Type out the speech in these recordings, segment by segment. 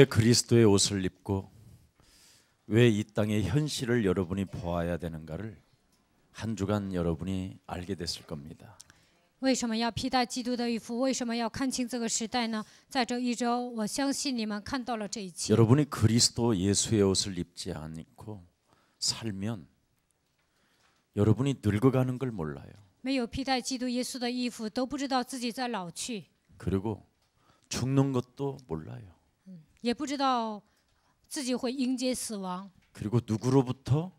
왜 그리스도의 옷을 입고 왜 이 땅의 현실을 여러분이 보아야 되는가를 한 주간 여러분이 알게 됐을 겁니다. 为什么要披戴基督的衣服？为什么要看清这个时代呢？在这一周，我相信你们看到了这一切。 여러분이 그리스도 예수의 옷을 입지 않고 살면 여러분이 늙어가는 걸 몰라요. 没有披戴基督耶稣的衣服，都不知道自己在老去， 그리고 죽는 것도 몰라요. 也不知道自己会迎接死亡， 그리고 누구로부터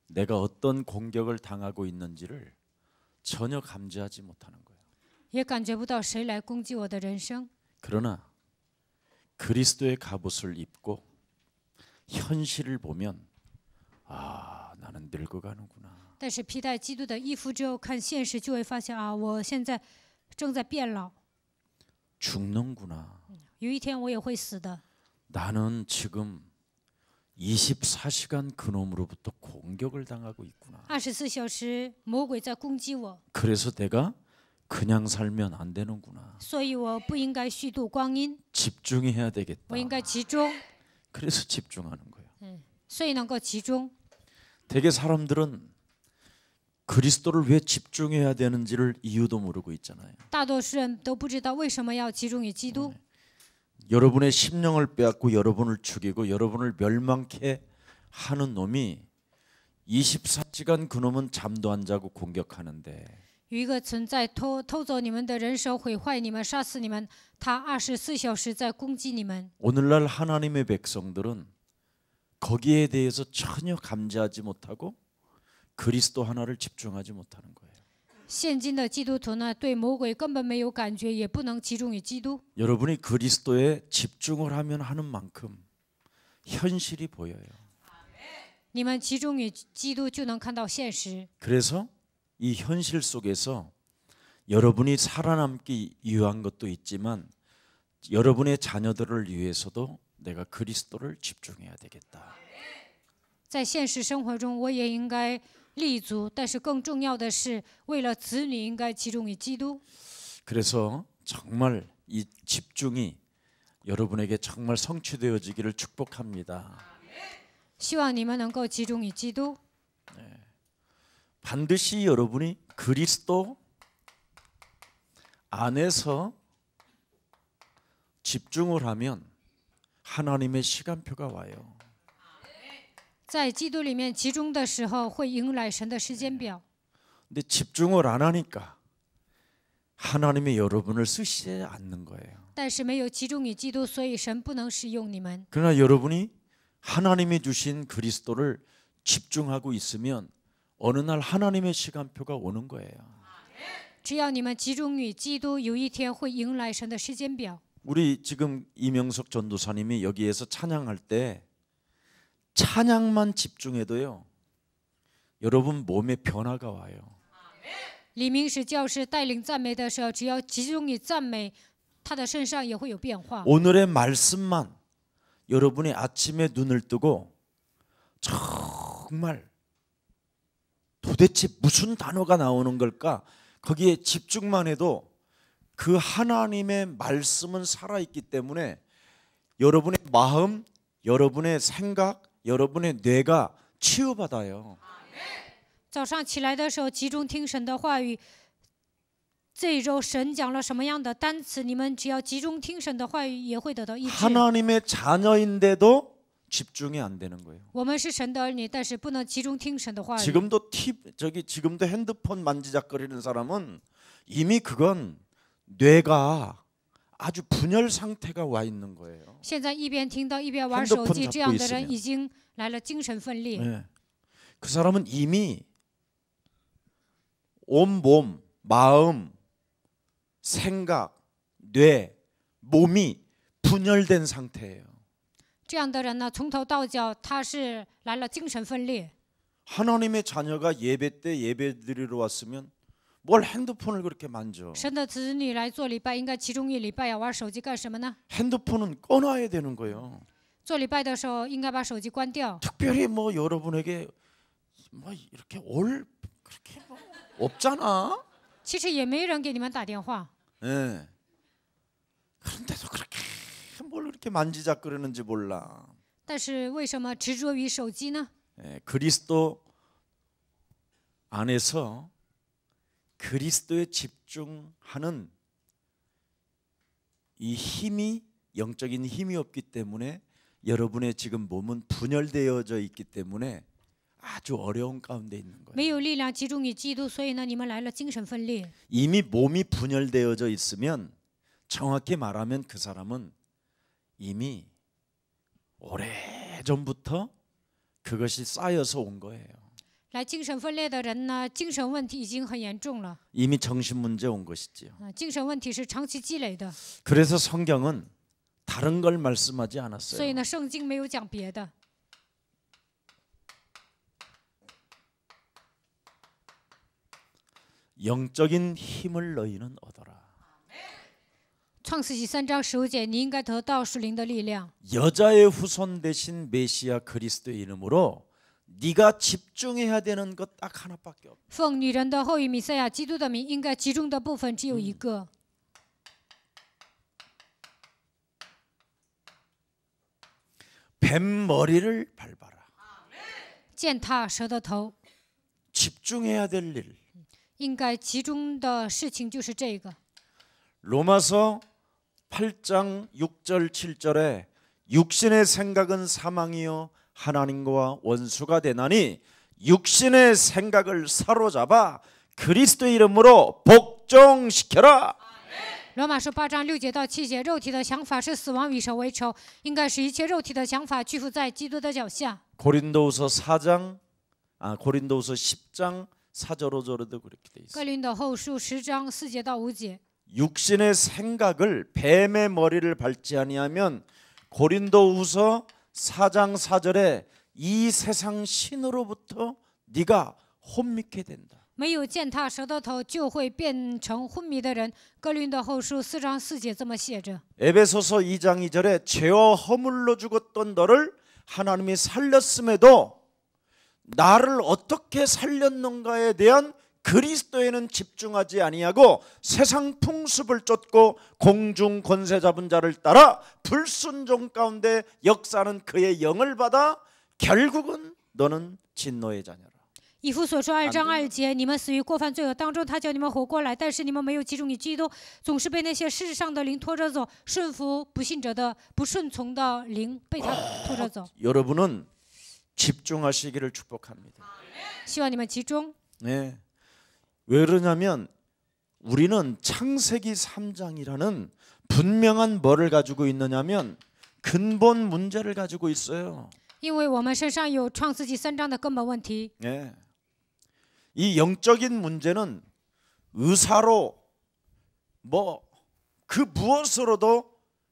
내가 어떤 공격을 당하고 있는지를 전혀 감지하지 못하는 거예요. 也感觉不到谁来攻击我的人生。 그러나 그리스도의 갑옷을 입고 현실을 보면 아, 나는 늙어가는구나. 但是披戴基督的衣服之后，看现实就会发现啊，我现在正在变老， 죽는구나. 有一天我也会死的。 나는 지금 24시간 그놈으로부터 공격을 당하고 있구나. 24小时，魔鬼在攻击我， 그래서 내가 그냥 살면 안 되는구나. 所以我不应该虚度光阴， 집중해야 되겠다. 我应该集中， 그래서 집중하는 거예요. 所以能够集中。 대개 사람들은 그리스도를 왜 집중해야 되는지를 이유도 모르고 있잖아요. 大多数人都不知道为什么要集中于基督。 여러분의 심령을 빼앗고 여러분을 죽이고 여러분을 멸망케 하는 놈이 24시간 그놈은 잠도 안 자고 공격하는데 有一个存在偷走你们的人手，毁坏你们，杀死你们。他24小时在攻击你们。 오늘날 하나님의 백성들은 거기에 대해서 전혀 감지하지 못하고 그리스도 하나를 집중하지 못하는 거예요. 现今的基督徒呢，对魔鬼根本没有感觉，也不能集中于基督。 여러분이 그리스도에 집중을 하면 하는 만큼 현실이 보여요. 你们集中于基督，就能看到现实。 그래서 이 현실 속에서 여러분이 살아남기 위한 것도 있지만 여러분의 자녀들을 위해서도 내가 그리스도를 집중해야 되겠다. 在现实生活中，我也应该立足，但是更重要的是，为了子女，应该集中于基督。 그래서 정말 이 집중이 여러분에게 정말 성취되어지기를 축복합니다. 希望你们能够集中于基督。 반드시 여러분이 그리스도 안에서 집중을 하면 하나님의 시간표가 와요. 在基督里面集中的时候，会迎来神的时间表。 근데 집중을 안 하니까 하나님의 여러분을 쓰시지 않는 거예요. 但是没有集中于基督，所以神不能使用你们。 그러나 여러분이 하나님이 주신 그리스도를 집중하고 있으면 어느 날 하나님의 시간표가 오는 거예요. 只要你们集中于基督，有一天会迎来神的时间表。 우리 지금 이명석 전도사님이 여기에서 찬양할 때 찬양만 집중해도요. 여러분 몸에 변화가 와요. 李明使教师带领赞美的时候，只要集中于赞美，他的身上也会有变化。 오늘의 말씀만 여러분이 아침에 눈을 뜨고 정말 도대체 무슨 단어가 나오는 걸까? 거기에 집중만 해도 그 하나님의 말씀은 살아있기 때문에 여러분의 마음, 여러분의 생각, 여러분의 뇌가 치유받아요. 早上起来的时候，集中听神的话语。这一周神讲了什么样的单词，你们只要集中听神的话语，也会得到医治。 하나님의 자녀인데도 집중이 안 되는 거예요. 我们是神的儿女，但是不能集中听神的话语。 지금도 핸드폰 만지작거리는 사람은 이미 그건 뇌가 아주 분열 상태가 와 있는 거예요. 现在一边听到一边玩手机，这样的人已经来了精神分裂。 네. 그 사람은 이미 온몸, 마음, 생각, 뇌, 몸이 분열된 상태예요. 这样的人呢，从头到脚他是来了精神分裂。 하나님의 자녀가 예배 때 예배드리러 왔으면 뭘 핸드폰을 그렇게 만져? 神的子女来做礼拜，应该集中于礼拜，要玩手机干什么呢？ 핸드폰은 꺼놔야 되는 거예요. 做礼拜的时候，应该把手机关掉。 특별히 뭐 여러분에게 뭐 이렇게 그렇게 뭐 없잖아. 其实也没人给你们打电话， 네. 그런데도 그렇게 뭘 그렇게 그렇게 만지작거리는지 몰라. 但是为什么执着于手机呢？ 그리스도 안에서 그리스도에 집중하는 이 힘이 영적인 힘이 없기 때문에 여러분의 지금 몸은 분열되어져 있기 때문에 아주 어려운 가운데 있는 거예요. 没有力量集中于基督，所以呢，你们来了精神分裂。 이미 몸이 분열되어져 있으면 정확히 말하면 그 사람은 이미 오래전부터 그것이 쌓여서 온 거예요. 来精神分裂的人呢，精神问题已经很严重了。 이미 정신 문제 온 것이지요. 精神问题是长期积累的， 그래서 성경은 다른 걸 말씀하지 所以 않았어요. 呢，圣经没有讲别的。 영적인 힘을 너희는 얻어라. 创世纪3章15节，你应该得到属灵的力量。 여자의 후손 대신 메시아 그리스도의 이름으로 네가 집중해야 되는 것 딱 하나밖에 없어. 奉女人的后裔弥赛亚基督的名，应该集中的部分只有一个。 뱀 머리를 밟아라. 践踏蛇的头， 집중해야 될 일. 应该集中的事情就是这个。 로마서 8장 6절 7절에 육신의 생각은 사망이요 하나님과 원수가 되나니 육신의 생각을 사로잡아 그리스도의 이름으로 복종시켜라. 罗马书8章6节到7节，肉体的想法是死亡，与神为仇，应该使一切肉体的想法屈服在基督的脚下。 고린도후서 10장 4절 5절에도 그렇게 돼 있어요. 哥林多后书10章4节到5节。 육신의 생각을 뱀의 머리를 밟지 아니하면 고린도후서 4장 4절에 이 세상 신으로부터 네가 혼미케 된다. 没有践踏蛇的头，就会变成昏迷的人。哥林多后书4章4节这么写着。 에베소서 2장 2절에 죄와 허물로 죽었던 너를 하나님이 살렸음에도 나를 어떻게 살렸는가에 대한 그리스도에는 집중하지 아니하고 세상 풍습을 쫓고 공중 권세 잡은 자를 따라 불순종 가운데 역사하는 그의 영을 받아 결국은 너는 진노의 자녀라. 以弗所说2章2节，你们死于过犯罪恶当中，他叫你们活过来，但是你们没有集中于基督，总是被那些世上的灵拖着走，顺服不信者的不顺从的灵被他拖着走。 여러분은 집중하시기를 축복합니다. 希望你们集中。 네. 왜 그러냐면 우리는 창세기 3장이라는 분명한 뭐를 가지고 있느냐면 근본 문제를 가지고 있어요. 因为我们身上有创世纪3章的根本问题。 네. 이 영적인 문제는 의사로 뭐 그 무엇으로도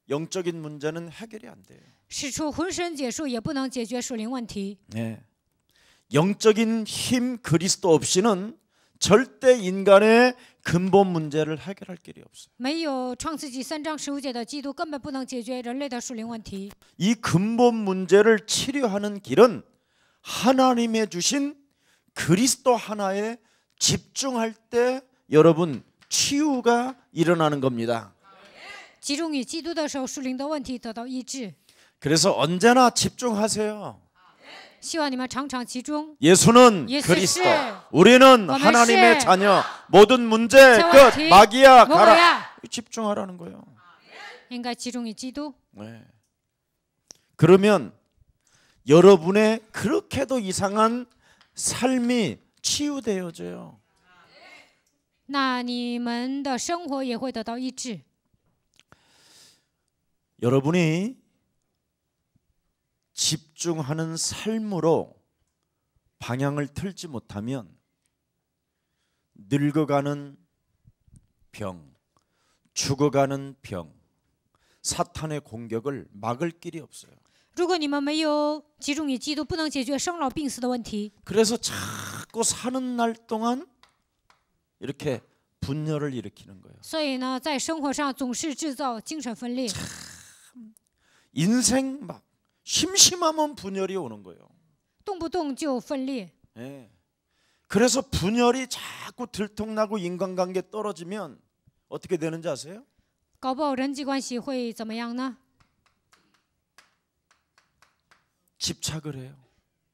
영적인 문제는 해결이 안 돼요. 使出浑身解数也不能解决属灵问题。 네. 영적인 힘 그리스도 없이는 절대 인간의 근본 문제를 해결할 길이 없어요. 没有创世纪3章15节的基督，根本不能解决人类的属灵问题。 이 근본 문제를 치료하는 길은 하나님의 주신 그리스도 하나에 집중할 때 여러분 치유가 일어나는 겁니다. 集中于基督的时候，属灵的问题得到医治。 그래서 언제나 집중하세요. 希望你们常常集中。 예수는 예수 그리스도, 씨. 우리는 어머씨. 하나님의 자녀. 모든 문제 저와 끝. 마귀야 가라. 뭐야? 집중하라는 거예요. 应该集中于基督。 네. 그러면 여러분의 그렇게도 이상한 삶이 치유되어져요. 那你们的生活也会得到医治。 여러분이 집중하는 삶으로 방향을 틀지 못하면 늙어가는 병, 죽어가는 병, 사탄의 공격을 막을 길이 없어요. 如果你们没有集中于基督，不能解决生老病死的问题。 그래서 자꾸 사는 날 동안 이렇게 분열을 일으키는 거예요. 所以呢，在生活上总是制造精神分裂， 인생 막 심심하면 분열이 오는 거예요. 动不动就分裂。 예. 그래서 분열이 자꾸 들통나고 인간관계 떨어지면 어떻게 되는지 아세요? 搞不好人际关系会怎么样呢？ 집착을 해요.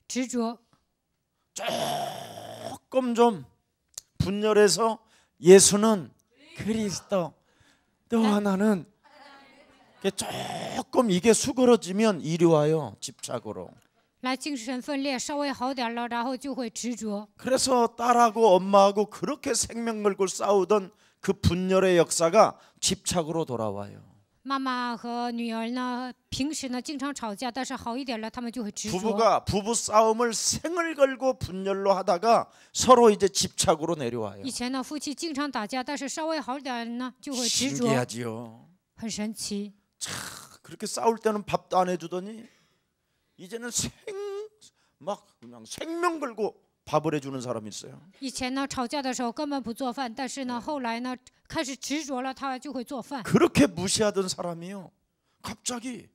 执着， 조금 좀 분열해서 예수는 그리스도, 또 하나는 조금 이게 수그러지면 이리 와요. 집착으로. 来精神分裂稍微好点了，然后就会执着。 그래서 딸하고 엄마하고 그렇게 생명 걸고 싸우던 그 분열의 역사가 집착으로 돌아와요. 妈妈和女儿呢，平时呢经常吵架，但是好一点了，他们就会执着。 부부가 부부 싸움을 생을 걸고 분열로 하다가 서로 이제 집착으로 내려와요. 以前呢，夫妻经常打架，但是稍微好点呢，就会执着， 신기하지요. 很神奇。 그렇게 싸울 때는 밥도 안 해주더니 이제는 막 그냥 생명 걸고 밥을 해주는 사람이 있어요. 以前呢，吵架的时候根本不做饭，但是呢，后来呢，开始执着了，他就会做饭。 그렇게 무시하던 사람이요. 갑자기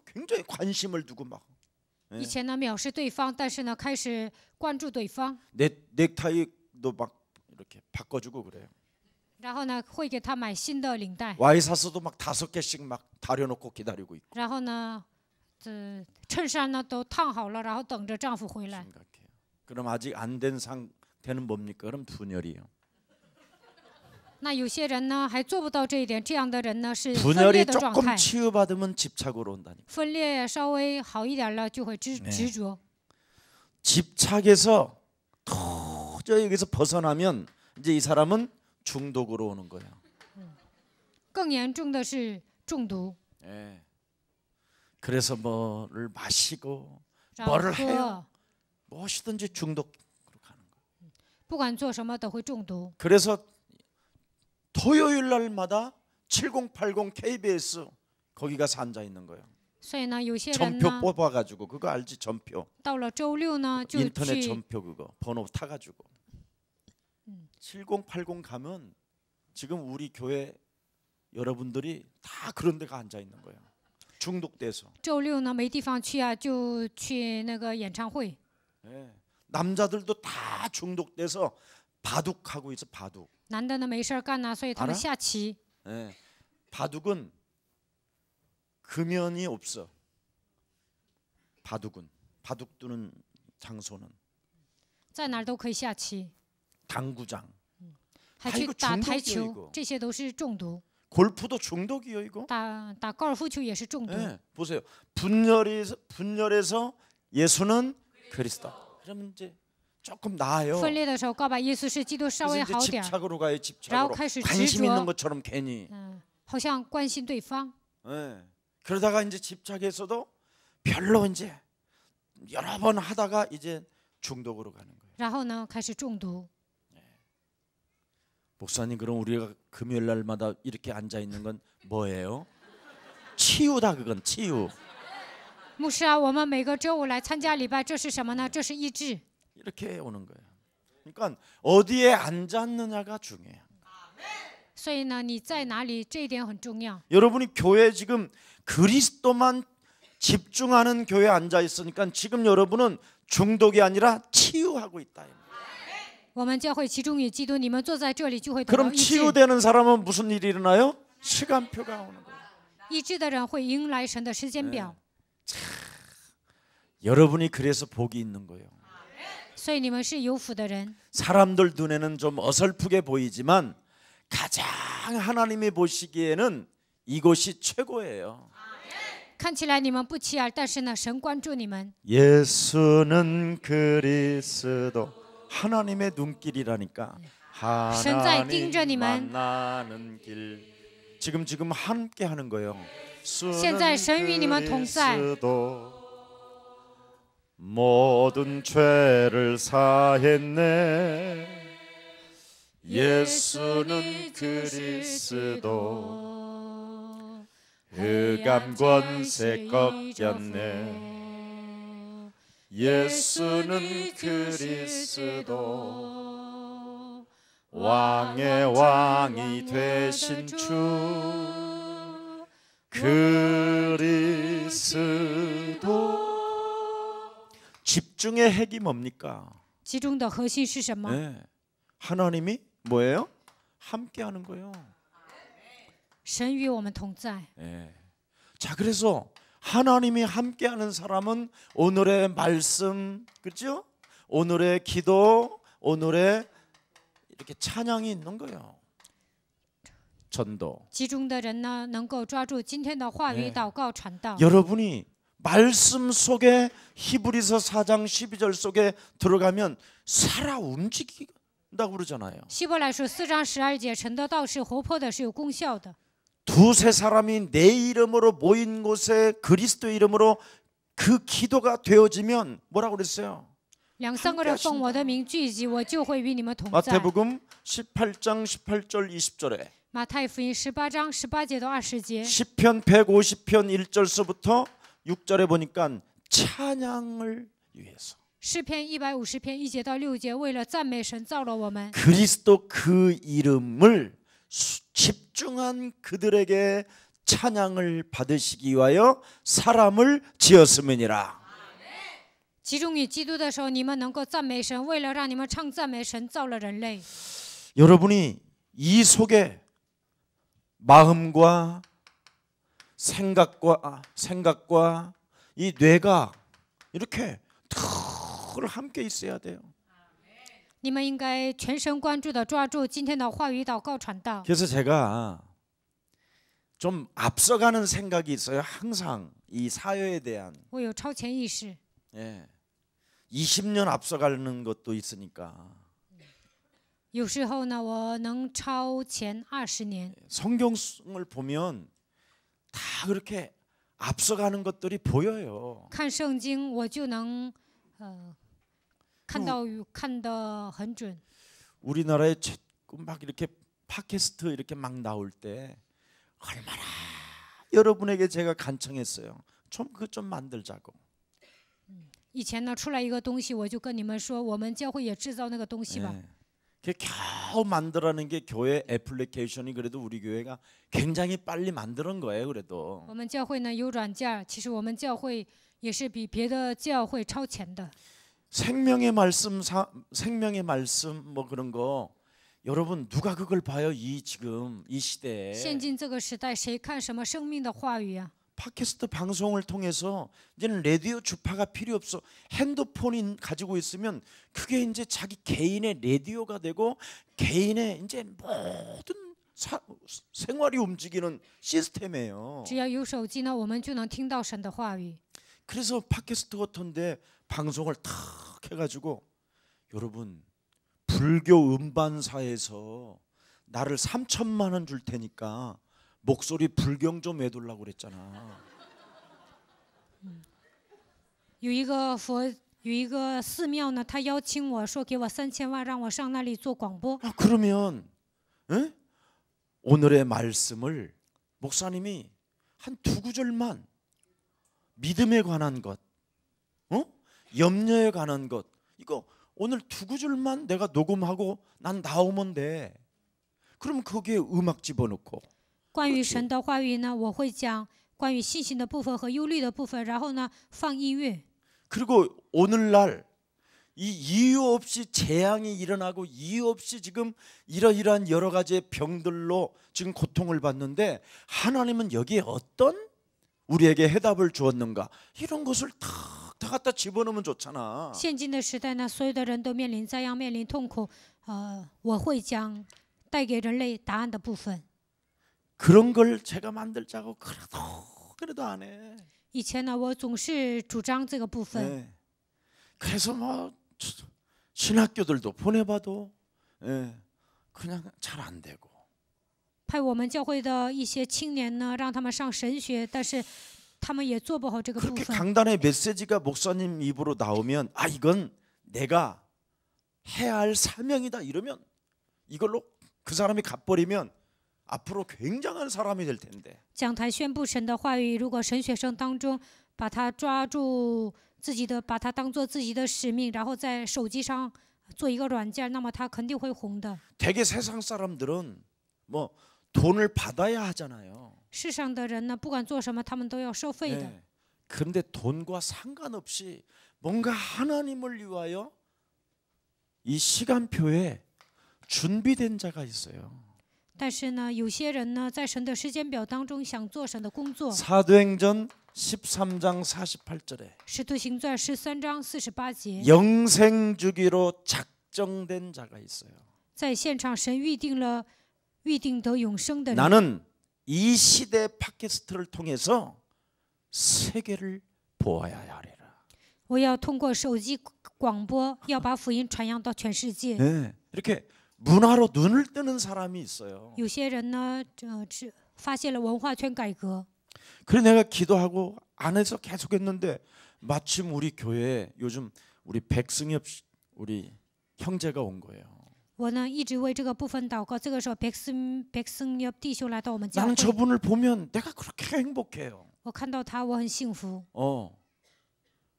굉장히 관심을 두고 막 以前呢，藐视对方，但是呢，开始关注对方， 넥타이도 막 이렇게 바꿔주고 그래요. 然后呢，会给他买新的领带， 와이사스도 막 5개씩 막 다려놓고 기다리고 있고. 然后呢，这衬衫呢都烫好了，然后等着丈夫回来。 생각해요. 그럼 아직 안 된 상태는 뭡니까? 그럼 분열이요. 那有些人呢还做不到这一点，这样的人呢是分 분열이 裂的状 조금 态。 치유받으면 집착으로 온다니까. 分裂稍微好一点了，就会执着。 집착에서 도저히 여기서 벗어나면 이제 이 사람은 중독으로 오는 거예요. 更严重的是中毒， 예. 그래서 뭐를 마시고 然后 뭐를 喝 해요. ， 무엇이든지 중독으로 가는 거예요. 不管做什么都会中毒。 그래서 토요일 날마다 7080 KBS 거기 가서 앉아 있는 거예요. 所以呢，有些人 전표 呢， 뽑아가지고 그거 알지? 전표 到了周六呢就 인터넷 去 전표 그거 번호 타가지고 7080 가면 지금 우리 교회 여러분들이 다 그런 데가 앉아 있는 거예요. 중독돼서. 周六呢没地方去啊，就去那个演唱会。 예. 남자들도 다 중독돼서 바둑하고 있어. 바둑. 男的呢没事儿干呐，所以他们 알아 下棋。 예. 바둑은 금연이 없어. 바둑은 바둑 두는 장소는 在哪儿都可以下棋， 당구장. 还 아 去 이거 打台 중독이에요 球 이거 ，这些都是中毒。 골프도 중독이요 이거. 打高尔夫球也是中毒。 예. 보세요. 분열에서 예수는 그리스도. 그러면 이제 조금 나아요. 分裂的时候告白耶稣是基督，稍 그래서 微 이제 好点儿， 집착으로 가요. 然后 집착으로. 开始执 관심 있는 着， 것처럼 괜히. 好像关心对方。 예. 그러다가 이제 집착에서도 별로 이제 여러 번 하다가 이제 중독으로 가는 거예요. 然后呢，开始中毒。 목사님 그럼 우리가 금요일 날마다 이렇게 앉아 있는 건 뭐예요? 치유다 그건 치유. 牧师啊，我们每个周五来参加礼拜，这是什么呢？这是医治。 이렇게 오는 거예요. 그러니까 어디에 앉았느냐가 중요해요. 所以呢，你在哪里，这一点很重要。 여러분이 교회 지금 그리스도만 집중하는 교회에 앉아 있으니까 지금 여러분은 중독이 아니라 치유하고 있다. 我们教会集中于基督，你们坐在这里就会得到 그럼 医治。 치유되는 사람은 무슨 일이 일어나요? 시간표가 오는 거예요. 医治的人会迎来神的时间表， 여러분이 그래서 복이 있는 거예요. 所以你们是有福的人。 사람들 눈에는 좀 어설프게 보이지만 가장 하나님이 보시기에는 이곳이 최고예요. 看起来你们不起眼，但是呢，神关注你们。 예수는 그리스도. 하나님의 눈길이라니까. 하나님 만나는 길. 지금 함께 하는 거예요. 现在神与你们同在。 모든 죄를 사했네. 예수는 그리스도. 흑암 권세 꺾였네. 예수는 그리스도. 왕의 왕이 되신 주 그리스도. 집중의 핵이 뭡니까? 集中的核心是什么？ 네. 하나님이 뭐예요? 함께하는 거예요. 神与我们同在。 네. 자, 그래서 하나님이 함께하는 사람은 오늘의 말씀, 그렇죠? 오늘의 기도, 오늘의 이렇게 찬양이 있는 거예요. 전도. 集中的人呢，能够抓住今天的话语、祷告、传道。 여러분이 말씀 속에 히브리서 4장 12절 속에 들어가면 살아 움직인다고 그러잖아요. 希伯来书4章12节，神的道是活泼的，是有功效的。 두세 사람이 내 이름으로 모인 곳에 그리스도 이름으로 그 기도가 되어지면 뭐라고 그랬어요? 2、3个人奉我的名聚集，我就会与你们同在。 마태복음 18장 18절 20절에 马太福音18章18节到20节， 시편 150편 1절서부터 6절에 보니까 찬양을 위해서 诗篇150篇1节到6节，为了赞美神造了我们， 그리스도 그 이름을 집중한 그들에게 찬양을 받으시기 위하여 사람을 지었음이니라. 集中于基督的时候，你们能够赞美神，为了让你们唱赞美神，造了人类。 여러분이 이 속에 마음과 생각과 이 뇌가 이렇게 늘 함께 있어야 돼요. 你们应该全神贯注的抓住今天的话语、祷告、传道。 그래서 제가 좀 앞서가는 생각이 있어요. 항상 이 사회에 대한 我有超前意识， 예, 20년 앞서가는 것도 있으니까 有时候呢，我能超前20年。 성경을 보면 다 그렇게 앞서가는 것들이 보여요. 看圣经，我就能看得很准。 우리나라에 막 이렇게 팟캐스트 이렇게 막 나올 때 얼마나 여러분에게 제가 간청했어요. 좀 그거 좀 만들자고. 以前呢，出来一个东西，我就跟你们说，我们教会也制造那个东西吧。 그 겨우 만들어낸 게 교회 애플리케이션이 그래도 우리 교회가 굉장히 빨리 만드는 거예요. 그래도 我们教会呢有软件，其实我们教会也是比别的教会超前的。 생명의 말씀 뭐 그런 거 여러분 누가 그걸 봐요? 지금 이 시대에 现今这个时代，谁看什么生命的话语啊？ 팟캐스트 방송을 통해서 이제는 라디오 주파가 필요 없어. 핸드폰이 가지고 있으면 그게 이제 자기 개인의 라디오가 되고 개인의 이제 모든 생활이 움직이는 시스템이에요. 只要有手机呢，我们就能听到神的话语。 그래서 팟캐스트 같은데 방송을 탁 해가지고 여러분 불교 음반사에서 나를 3천만 원 줄 테니까 목소리 불경 좀 해둘라고 그랬잖아. 有一个寺庙呢，他邀请我说，给我3000万，让我上那里做广播。 그러면 에? 오늘의 말씀을 목사님이 한 2구절만 믿음에 관한 것, 염려에 관한 것, 이거 오늘 2구절만 내가 녹음하고 난 나오면 돼. 그럼 거기에 음악 집어넣고. 关于神的话语呢，我会讲关于信心的部分和忧虑的部分，然后呢放音乐。 그리고 오늘날 이 이유 없이 재앙이 일어나고 이유 없이 지금 이러이러한 여러 가지의 병들로 지금 고통을 받는데 하나님은 여기에 어떤 우리에게 해답을 주었는가? 이런 것을 다 갖다 집어넣으면 좋잖아. 现今的时代呢，所有的人都面临灾殃，面临痛苦。我会讲带给人类答案的部分。 그런 걸 제가 만들자고 그래도 안 해. 以前呢，我总是主张这个部分。 네. 그래서 뭐 신학교들도 보내봐도 그냥 잘 안 되고. 派我们教会的一些青年呢，让他们上神学，但是他们也做不好这个部 그렇게 分。 강단의 메시지가 목사님 입으로 나오면 이건 내가 해야 할 사명이다 이러면 이걸로 그 사람이 갚버리면 앞으로 굉장한 사람이 될 텐데. 讲台宣布神的话语，如果神学生当中把他抓住自己的，把它当做自己的使命，然后在手机上做一个软件，那么他肯定会红的。 대개 세상 사람들은 뭐 돈을 받아야 하잖아요. 世上的人呢，不管做什么，他们都要收费的。 네. 그런데 돈과 상관없이 뭔가 하나님을 위하여 이 시간표에 준비된 자가 있어요. 但是呢，有些人呢，在神的时间表当中想做神的工作。 사도행전 13장 48절에 使徒行传13章48节， 영생 주기로 작정된 자가 있어요. 在现场神预定得永生的人。 나는 이 시대 팟캐스트를 통해서 세계를 보아야 하리라. 我要通过手机广播，要把福音传扬到全世界。 네, 이렇게 문화로 눈을 뜨는 사람이 있어요. 有些人呢，发现了文化圈改革。 그래 내가 기도하고 안에서 계속했는데 마침 우리 교회에 요즘 우리 백승엽 우리 형제가 온 거예요. 我呢一直为这个部分祷告。这个时候，백승엽弟兄来到我们教 나는 会， 저분을 보면 내가 그렇게 행복해요. 我看到他，我很幸福。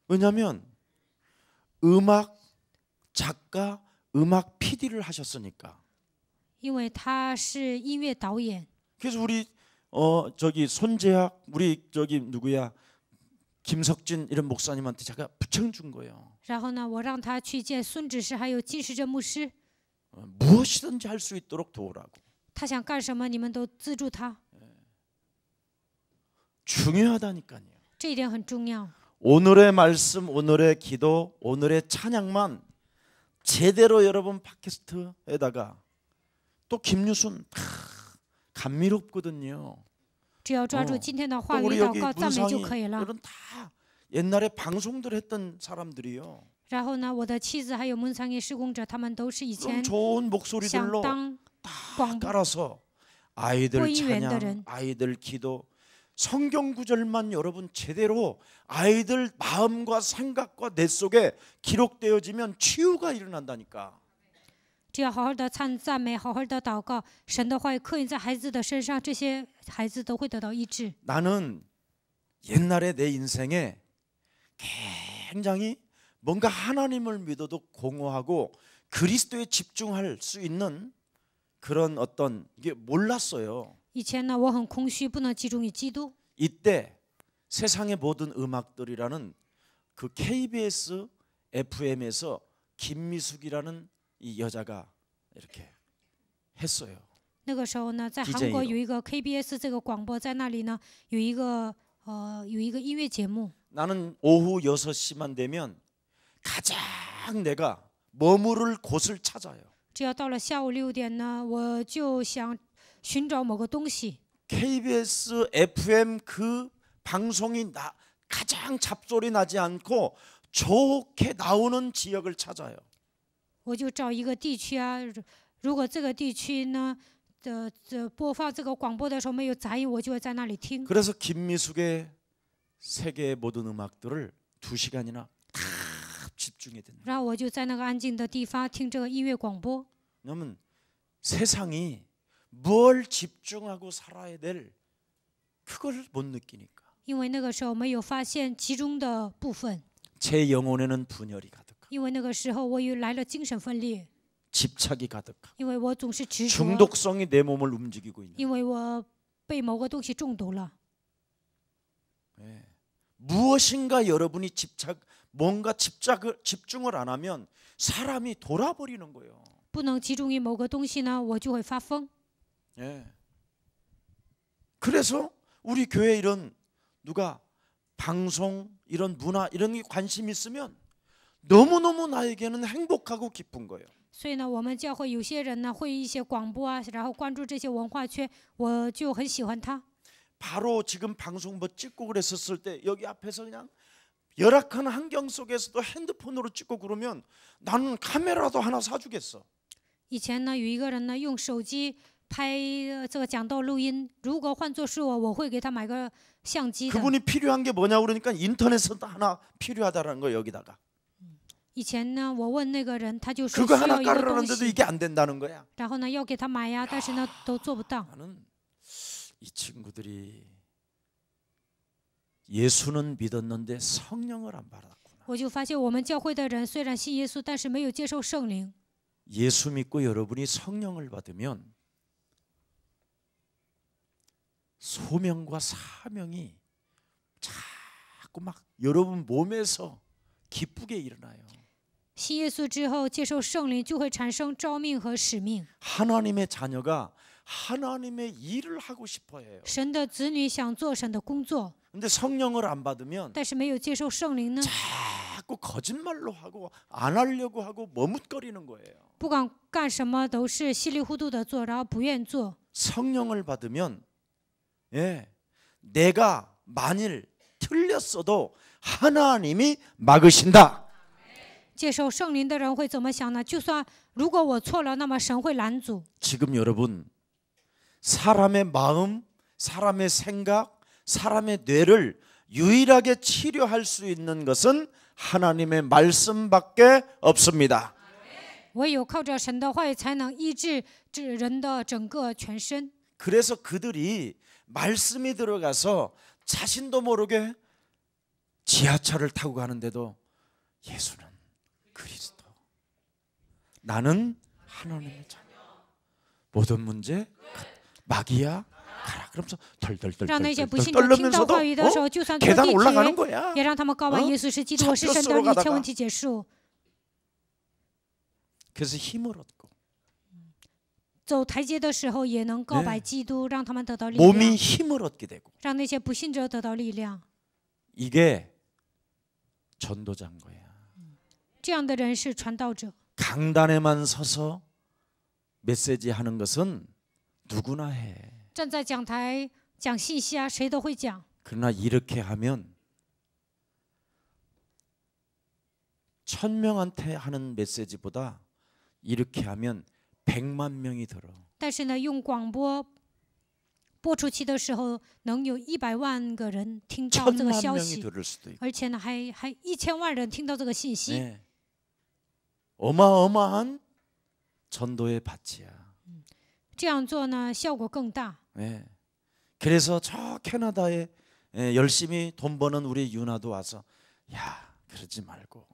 왜냐하면 음악 작가, 음악 PD를 하셨으니까. 因为他是音乐导演。 그래서 우리 저기 손재학 우리 저기 누구야 김석진 이런 목사님한테 제가 부청 준 거예요. 然后呢，我让他去见孙执事还有金世珍牧师， 무엇이든지 할 수 있도록 도우라고. 他想干什么，你们都资助他， 중요하다니까요. 这一点很重要。 오늘의 말씀, 오늘의 기도, 오늘의 찬양만 제대로 여러분 팟캐스트에다가 또 김유순 감미롭거든요. 只要抓住今天的话 또 语 우리 祷 여기 告赞美就 문상이 可以了。 이런 다 옛날에 방송들 했던 사람들이요. 然后呢，我的妻子还有문상의施工者，他们都是以 그럼 前 좋은 想 목소리들로 当 다 广 깔아서 아이들 보이면들은 찬양, 아이들 기도, 성경 구절만 여러분 제대로 아이들 마음과 생각과 내 속에 기록되어지면 치유가 일어난다니까. 只要好好的赞美，好好的祷告，神的话语刻印在孩子的身上，这些孩子都会得到医治。 나는 옛날에 내 인생에 굉장히 뭔가 하나님을 믿어도 공허하고 그리스도에 집중할 수 있는 그런 어떤 이게 몰랐어요. 以前呢，我很空虚，不能集中于基督。 이때 세상의 모든 음악들이라는 그 KBS FM에서 김미숙이라는 이 여자가 이렇게 했어요. 那个时候呢，在 DJ 韩国有一个 KBS 这个广播，在那里呢有一个音乐节目。 나는 오후 6시만 되면 가장 내가 머무를 곳을 찾아요. 只要到了下午6点呢，我就想寻找某个东西。 KBS FM 그 방송이 가장 잡소리 나지 않고 좋게 나오는 지역을 찾아요. 我就找一个地区啊，如果这个地区呢播放这个广播的时候没有杂音，我就会在那里听。 그래서 김미숙의 세계의 모든 음악들을 2시간이나 다 집중해야 된다. 然后我就在那个安静的地方听这个音乐广播。 왜냐면 세상이 뭘 집중하고 살아야 될 그걸 못 느끼니까. 因为那个时候没有发现其中的部分， 제 영혼에는 분열이 가득하고 因为那个时候我又来了精神分裂， 집착이 가득하고 因为我总是执着， 중독성이 내 몸을 움직이고 있는. 因为我被某个东西中毒了。 무엇인가 여러분이 뭔가 집중을 안 하면 사람이 돌아버리는 거예요. 不能集中于某个东西呢，我就会发疯。 그래서 우리 교회 이런 누가 방송 이런 문화 이런 게 관심 있으면 너무너무 나에게는 행복하고 기쁜 거예요. 所以呢，我们教会有些人呢会一些广播啊，然后关注这些文化圈，我就很喜欢他。 바로 지금 방송 뭐 찍고 그랬었을 때 여기 앞에서 그냥 열악한 환경 속에서도 핸드폰으로 찍고 그러면 나는 카메라도 하나 사주겠어. 以前呢，有一个人呢用手机拍这个讲道录音，如果换作是我，我会给他买个相机的。 그분이 필요한 게 뭐냐 그러니까 인터넷에도 하나 필요하다는 거 여기다가. 以前呢，我问那个人，他就说 그거 需 하나 要一个东 깔으라는데도 西， 이게 안 된다는 거야. 然后呢要给他买呀，但是呢都做不到。 나는 이 친구들이 예수는 믿었는데 성령을 안 받았구나. 我就发现我们教会的人虽然信耶稣，但是没有接受圣灵。 예수 믿고 여러분이 성령을 받으면 소명과 사명이 자꾸 막 여러분 몸에서 기쁘게 일어나요. 信耶稣之后，接受圣灵就会产生召命和使命。 하나님의 자녀가 하나님의 일을 하고 싶어 해요. 神的子女想做神的工作， 근데 성령을 안 받으면 但是没有接受圣灵呢， 자꾸 거짓말로 하고 안 하려고 하고 머뭇거리는 거예요. 不管干什么都是稀里糊涂的做，然后不愿做。 성령을 받으면 내가 만일 틀렸어도 하나님이 막으신다. 接受圣灵的人会怎么想呢？就算如果我错了，那么神会拦阻。 지금 여러분 사람의 마음, 사람의 생각, 사람의 뇌를 유일하게 치료할 수 있는 것은 하나님의 말씀밖에 없습니다. 唯有靠着神的话语，才能医治人的整个全身。 그래서 그들이 말씀이 들어가서 자신도 모르게 지하철을 타고 가는데도 예수는 그리스도, 나는 하나님의 자녀, 모든 문제 마귀야 가라. 그러면서 让那些不信 덜덜덜덜 者听到 떨면서도 话语的时候，就算坐 계단 地 올라가는 铁， 거야. 也让他们告白耶稣是基督，我是神的儿女，一切问题结束。 그래서 힘을 얻고 走台阶的时候，也能告白基督，让他们得到力 몸이 量， 힘을 얻게 되고 让那些不信者得到力量。 이게 전도자인 거야. 这样的人是传道者。 강단에만 서서 메시지 하는 것은 누구나 해. 站在讲台讲信息啊，谁都会讲。 그러나 이렇게 하면 1000명한테 하는 메시지보다 이렇게 하면 100만 명이 들어. 但是呢，用广播播出去的时候，能有100万个人听到这个 1000만 消 명이 息， 들을 수도 있고. 而且呢，还1000万人听到这个信息。 네. 어마어마한 전도의 밭이야. 这样做呢，效果更大。 네. 그래서 저 캐나다에 열심히 돈 버는 우리 유나도 와서 야, 그러지 말고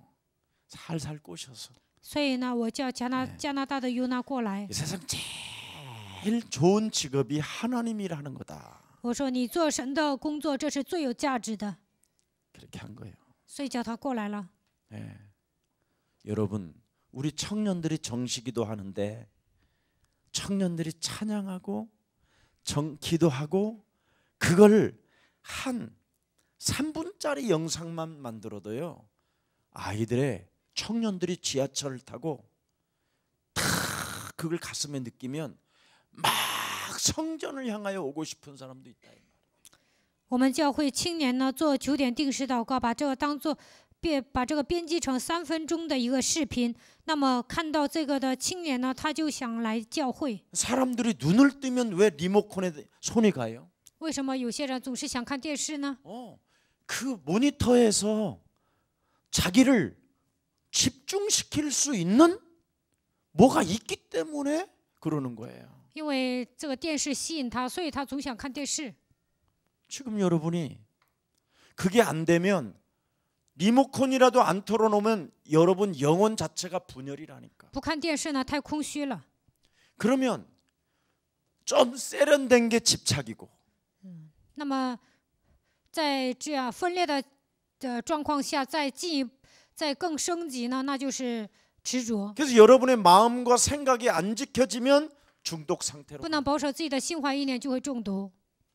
살살 꼬셔서 所以呢，我叫加拿大的尤娜过来， 이 세상 제일 좋은 직업이 하나님 일하는 거다. 我说你做神的工作，这是最有价值的， 그렇게 한 거예요. 所以叫他过来了。 네. 여러분, 우리 청년들이 정식기도 하는데 청년들이 찬양하고 기도하고 그걸 한 3분짜리 영상만 만들어도요, 아이들의 청년들이 지하철을 타고 다 그걸 가슴에 느끼면 막 성전을 향하여 오고 싶은 사람도 있다. 我们教会青年呢做9点定时祷告，把这个当做把这个编辑成3分钟的一个视频。那么看到这个的青年呢，他就想来教会。 사람들이 눈을 뜨면 왜 리모컨에 손이 가요? 为什么有些人总是想看电视呢？ 그 모니터에서 자기를 집중시킬 수 있는 뭐가 있기 때문에 그러는 거예요. 因为这个电视吸引他，所以他总想看电视。 지금 여러분이 그게 안 되면 리모컨이라도 안 털어놓으면 여러분 영혼 자체가 분열이라니까. 不看电视呢，太空虚了。 그러면 좀 세련된 게 집착이고 那么在这样分裂的状况下，再更升级呢，那就是执着。 그래서 여러분의 마음과 생각이 안 지켜지면 중독 상태로 不能保守自己的心怀意念，就会中毒。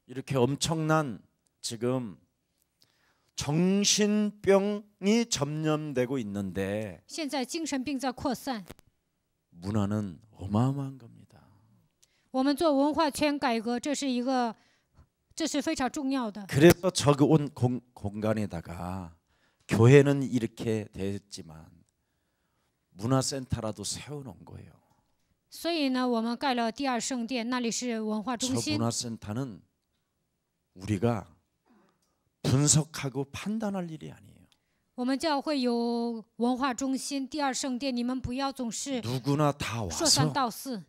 이렇게 엄청난 지금 정신병이 점령되고 있는데 现在精神病在扩散， 문화는 어마어마한 겁니다. 我们做文化圈改革，这是非常重要的。 그래서 적은 공간에다가 교회는 이렇게 됐지만 문화센터라도 세워놓은 거예요. 所以呢，我们盖了第2圣殿，那里是文化中 저 心。 문화센터는 우리가 분석하고 판단할 일이 아니에요. 我们教会有文化中心、第2圣殿，你们不要总是 누구나 다 说三 와서 道四。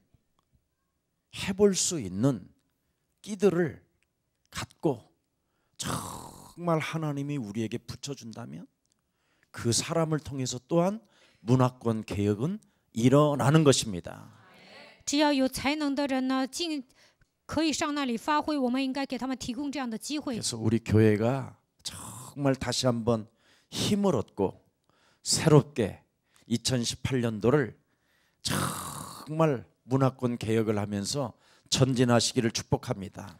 해볼 수 있는 끼들을 갖고 정말 하나님이 우리에게 붙여준다면 그 사람을 통해서 또한 문화권 개혁은 일어나는 것입니다. 只要有才能的人呢，可以上那里发挥，我们应该给他们提供这样的机会。 그래서 우리 교회가 정말 다시 한번 힘을 얻고 새롭게 2018년도를 정말 문화권 개혁을 하면서 전진하시기를 축복합니다.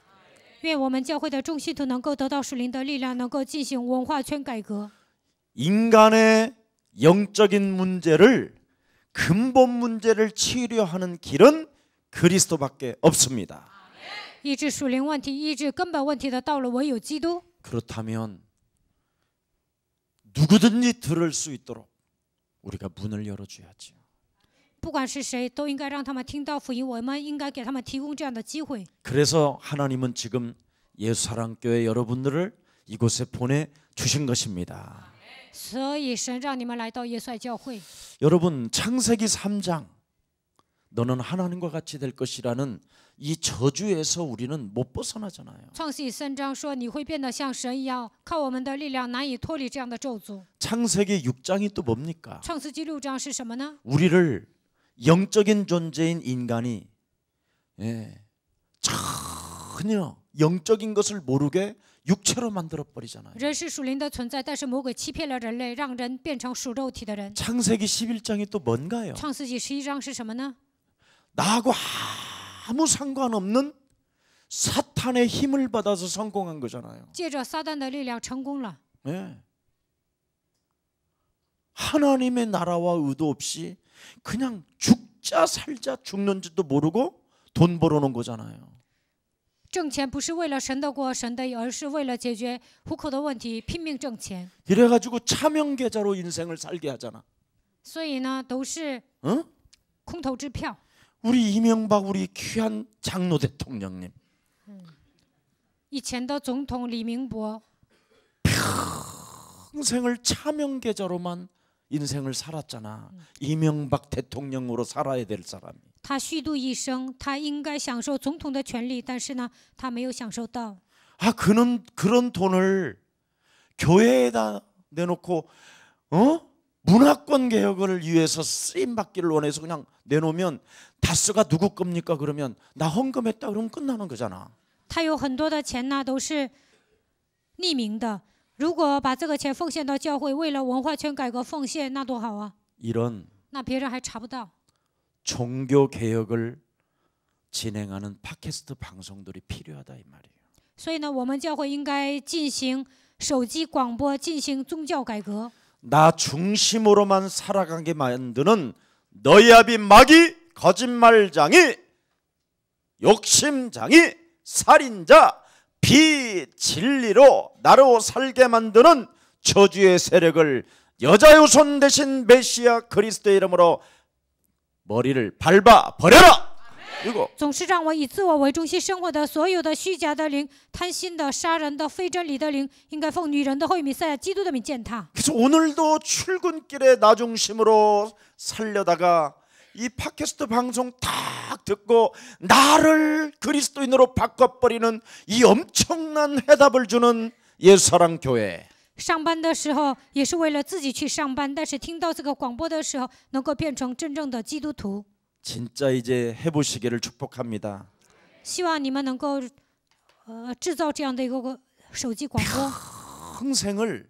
愿我们教会的众信徒能够得到属灵的力量，能够进行文化圈改革。 인간의 영적인 문제를 근본 문제를 치료하는 길은 그리스도밖에 없습니다. 医治属灵问题、医治根本问题的道路唯有基督。 그렇다면 누구든지 들을 수 있도록 우리가 문을 열어줘야죠. 不管是谁，都应该让他们听到福音。我们应该给他们提供这样的机会。 그래서 하나님은 지금 예수사랑교회 여러분들을 이곳에 보내주신 것입니다. 所以神让你们来到耶稣爱教会。 여러분 창세기 3장 너는 하나님과 같이 될 것이라는 이 저주에서 우리는 못 벗어나잖아요. 创世3章说你会变得像神一样，靠我们的力量难以脱离这样的咒诅。 창세기 6장이 또 뭡니까? 创世纪6章是什么呢？ 우리를 영적인 존재인 인간이 전혀 영적인 것을 모르게 육체로 만들어 버리잖아요. 人是属灵的存在，但是魔鬼欺骗了人类，让人变成属肉体的人。 창세기 11장이 또 뭔가요? 创世纪11章是什么呢？ 나하고 아무 상관없는 사탄의 힘을 받아서 성공한 거잖아요. 借着撒旦的力量成功了。 네. 하나님의 나라와 의도 없이 그냥 죽자 살자 죽는지도 모르고 돈 벌어놓은 거잖아요. 挣钱不是为了神的国、神的义，而是为了解决糊口的问题，拼命挣钱。 이래가지고 차명계좌로 인생을 살게 하잖아. 所以呢，都是 응? 空头支票。 우리 이명박 우리 귀한 장로 대통령님 以前的总统李明博 평생을 차명계좌로만 인생을 살았잖아. 이명박 대통령으로 살아야 될 사람이. 他虚度一生，他应该享受总统的权利，但是呢，他没有享受到。 아 그는 그런 돈을 교회에다 내놓고 문화권 개혁을 위해서 쓰임 받기를 원해서 그냥 내놓으면 다스가 누구 겁니까? 그러면 나 헌금했다 그러면 끝나는 거잖아. 他有很多的钱呢，都是匿名的。如果把这个钱奉献到教会，为了文化圈改革奉献，那多好啊！ 이런 那别人还查不到。 종교 개혁을 진행하는 팟캐스트 방송들이 필요하다 이 말이에요. 所以呢，我们教会应该进行手机广播，进行宗教改革。 나 중심으로만 살아가게 만드는 너희아비 마귀 거짓말장이 욕심장이 살인자 비진리로 나로 살게 만드는 저주의 세력을 여자유손 대신 메시아 그리스도의 이름으로 머리를 밟아 버려라. 그리고 总是让我以自我为中心生活的所有的虚假的灵、贪心的、杀人的、非真理的灵，应该奉女人的后裔弥赛亚基督的名践踏。 그래서 오늘도 출근길에 나 중심으로 살려다가 이 팟캐스트 방송 딱 듣고 나를 그리스도인으로 바꿔버리는 이 엄청난 해답을 주는 예수사랑 교회. 上班的时候也是为了自己去上班，但是听到这个广播的时候，能够变成真正的基督徒。 진짜 이제 해보시기를 축복합니다. 希望你们能够制造这样的一个手机广播。 평생을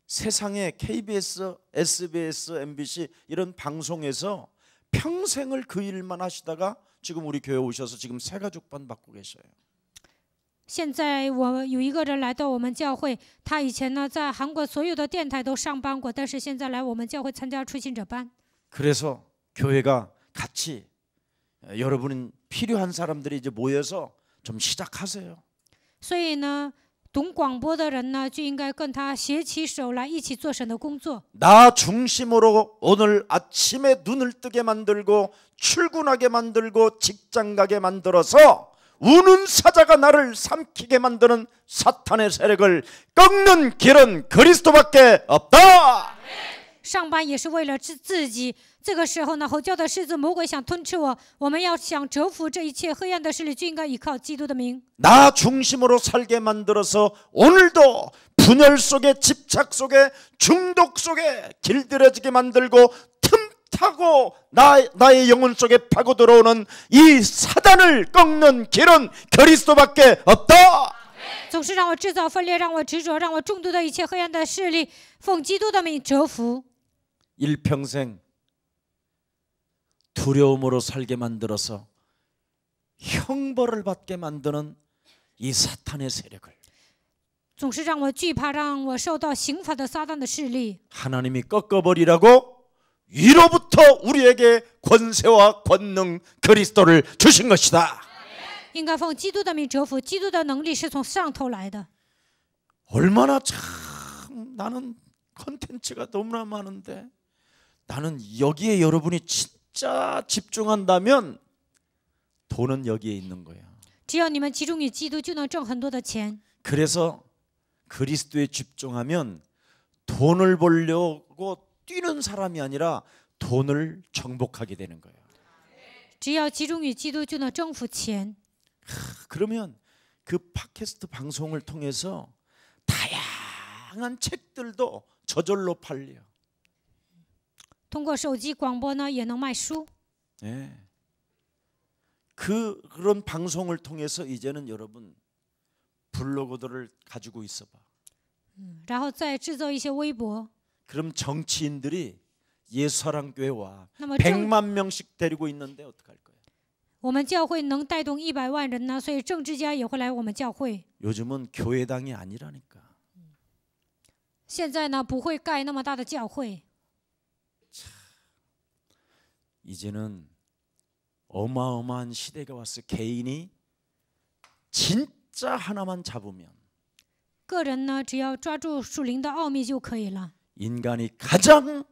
세상에 KBS, SBS, MBC 이런 방송에서 평생을 그 일만 하시다가 지금 우리 교회 오셔서 지금 새가족반 받고 계셔요. 现在我有一个人来到我们教会，他以前呢在韩国所有的电台都上班过，但是现在来我们教会参加初信者班。 그래서 교회가 같이 여러분 필요한 사람들이 이제 모여서 좀 시작하세요. 所以呢，懂广播的人呢就应该跟他携起手来，一起做神的工作。 나 중심으로 오늘 아침에 눈을 뜨게 만들고 출근하게 만들고 직장 가게 만들어서 우는 사자가 나를 삼키게 만드는 사탄의 세력을 꺾는 길은 그리스도밖에 없다. 上班也是为了自己。这个时候呢，吼叫的狮子魔鬼想吞吃我，我们要想征服这一切黑暗的势力，就应该依靠基督的名。 나 중심으로 살게 만들어서 오늘도 분열 속에 집착 속에 중독 속에 길들여지게 만들고 틈타고 나의 영혼 속에 파고 들어오는 이 사단을 꺾는 길은 그리스도밖에 없다. 总是让我制造分裂，让我执着，让我中毒的一切黑暗的势力，奉基督的名折服。 일평생 두려움으로 살게 만들어서 형벌을 받게 만드는 이 사탄의 세력을 总是让我惧怕，让我受到刑罚的撒旦的势力， 하나님이 꺾어버리라고 위로부터 우리에게 권세와 권능 그리스도를 주신 것이다. 应该奉基督的名折服。基督的能力是从上头来的。 얼마나 참 나는 컨텐츠가 너무나 많은데 나는 여기에 여러분이 진짜 집중한다면 돈은 여기에 있는 거야. 只要你们集中于基督，就能挣很多的钱。 그래서 그리스도에 집중하면 돈을 벌려고 뛰는 사람이 아니라 돈을 정복하게 되는 거예요. 只要集中于基督，就能征服钱。 그러면 그 팟캐스트 방송을 통해서 다양한 책들도 저절로 팔려. 通过手机广播呢，也能卖书。 네. 그런 방송을 통해서 이제는 여러분 블로그들을 가지고 있어봐. 然后再制作一些微博。 그럼 정치인들이 예수사랑교회와 那么 100만 명씩 데리고 있는데 어떡할 거예요? 我们教会能带动100万人呢，所以政治家也会来我们教会。 요즘은 교회당이 아니라니까. 现在呢，不会盖那么大的教会。 이제는 어마어마한 시대가 왔어. 개인이 진짜 하나만 잡으면 个人呢，只要抓住属灵的奥秘就可以了。 인간이 가장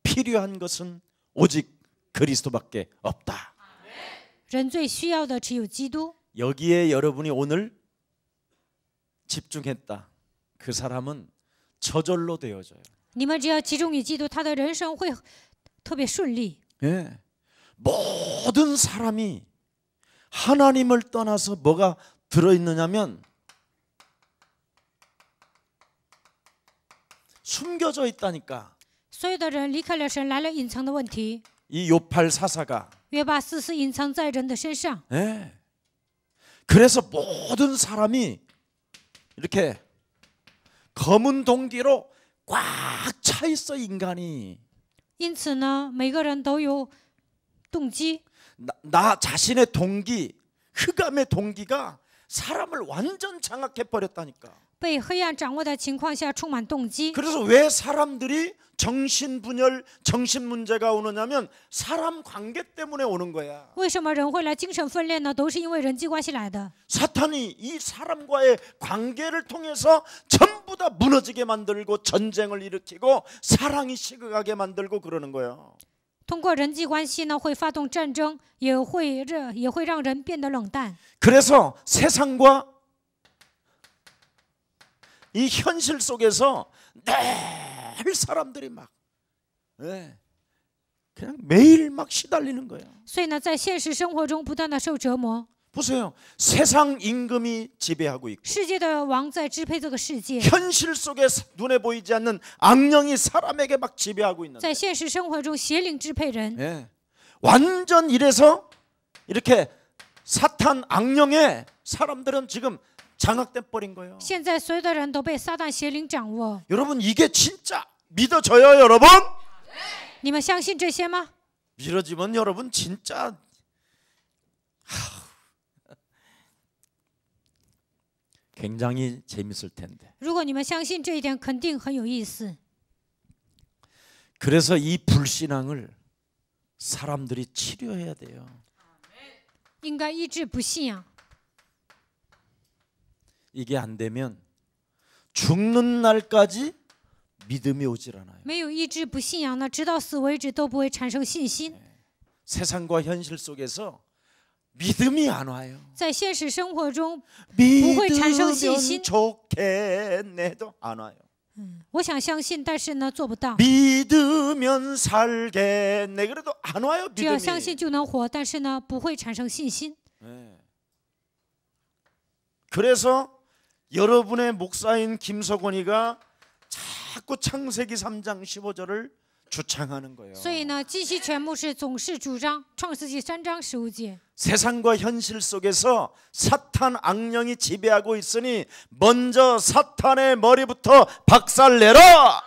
필요한 것은 오직 그리스도밖에 없다. 人最需要的只有基督。 여기에 여러분이 오늘 집중했다. 그 사람은 저절로 되어져요. 你们只要集中于基督，他的人生会特别顺利。 예. 모든 사람이 하나님을 떠나서 뭐가 들어있느냐면 숨겨져 있다니까. 所有的人离开了神，来了隐藏的问题。 이 요팔 사사가. 约把死死隐藏在人的身上。 예. 그래서 모든 사람이 이렇게 검은 동기로 꽉 차 있어 인간이. 因此呢，每个人都有动机。 나 자신의 동기, 흑암의 동기가 사람을 완전 장악해 버렸다니까. 被黑暗掌握的情况下，充满动机。 그래서 왜 사람들이 정신분열, 정신 문제가 오느냐면 사람 관계 때문에 오는 거야. 为什么人会来精神分裂呢？都是因为人际关系来的。 사탄이 이 사람과의 관계를 통해서 전부 다 무너지게 만들고 전쟁을 일으키고 사랑이 식어가게 만들고 그러는 거예요. 通过人际关系呢，会发动战争，也会让人变得冷淡。 그래서 세상과 이 현실 속에서 늘 사람들이 막 그냥 매일 막 시달리는 거예요. 所以呢，在现实生活中不断的受折磨。 보세요. 세상 임금이 지배하고 있고 世界的王在支配这个世界， 현실 속에 눈에 보이지 않는 악령이 사람에게 막 지배하고 있는. 在现实生活中邪灵支配人。 예. 완전 이래서 이렇게 사탄 악령에 사람들은 지금 장악돼 버린 거예요. 现在所有的人都被撒旦邪灵掌握。 여러분 이게 진짜 믿어져요, 여러분? 你们相信这些吗？ 믿어지면 여러분 진짜 굉장히 재밌을 텐데. 如果你们相信这一点，肯定很有意思。 그래서 이 불신앙을 사람들이 치료해야 돼요. 应该医治不信仰。 이게 안 되면 죽는 날까지 믿음이 오질 않아요. 没有医治不信仰呢，直到死为止都不会产生信心。 세상과 현실 속에서 믿음이 안 와요. 在现实生活中，不会产生信 믿으면 心。 좋겠네도 안 와요. 我想相信，但是呢，做不到。 믿으면 살겠네 그래도 안 와요. 只要相 믿음이. 信就能活，但是呢，不会产生信心。 네. 그래서 여러분의 목사인 김석원이가 자꾸 창세기 3장 15절을 주창하는 거예요. 所以呢，金希全牧师总是主张创世纪3章15节。 세상과 현실 속에서 사탄 악령이 지배하고 있으니 먼저 사탄의 머리부터 박살내라.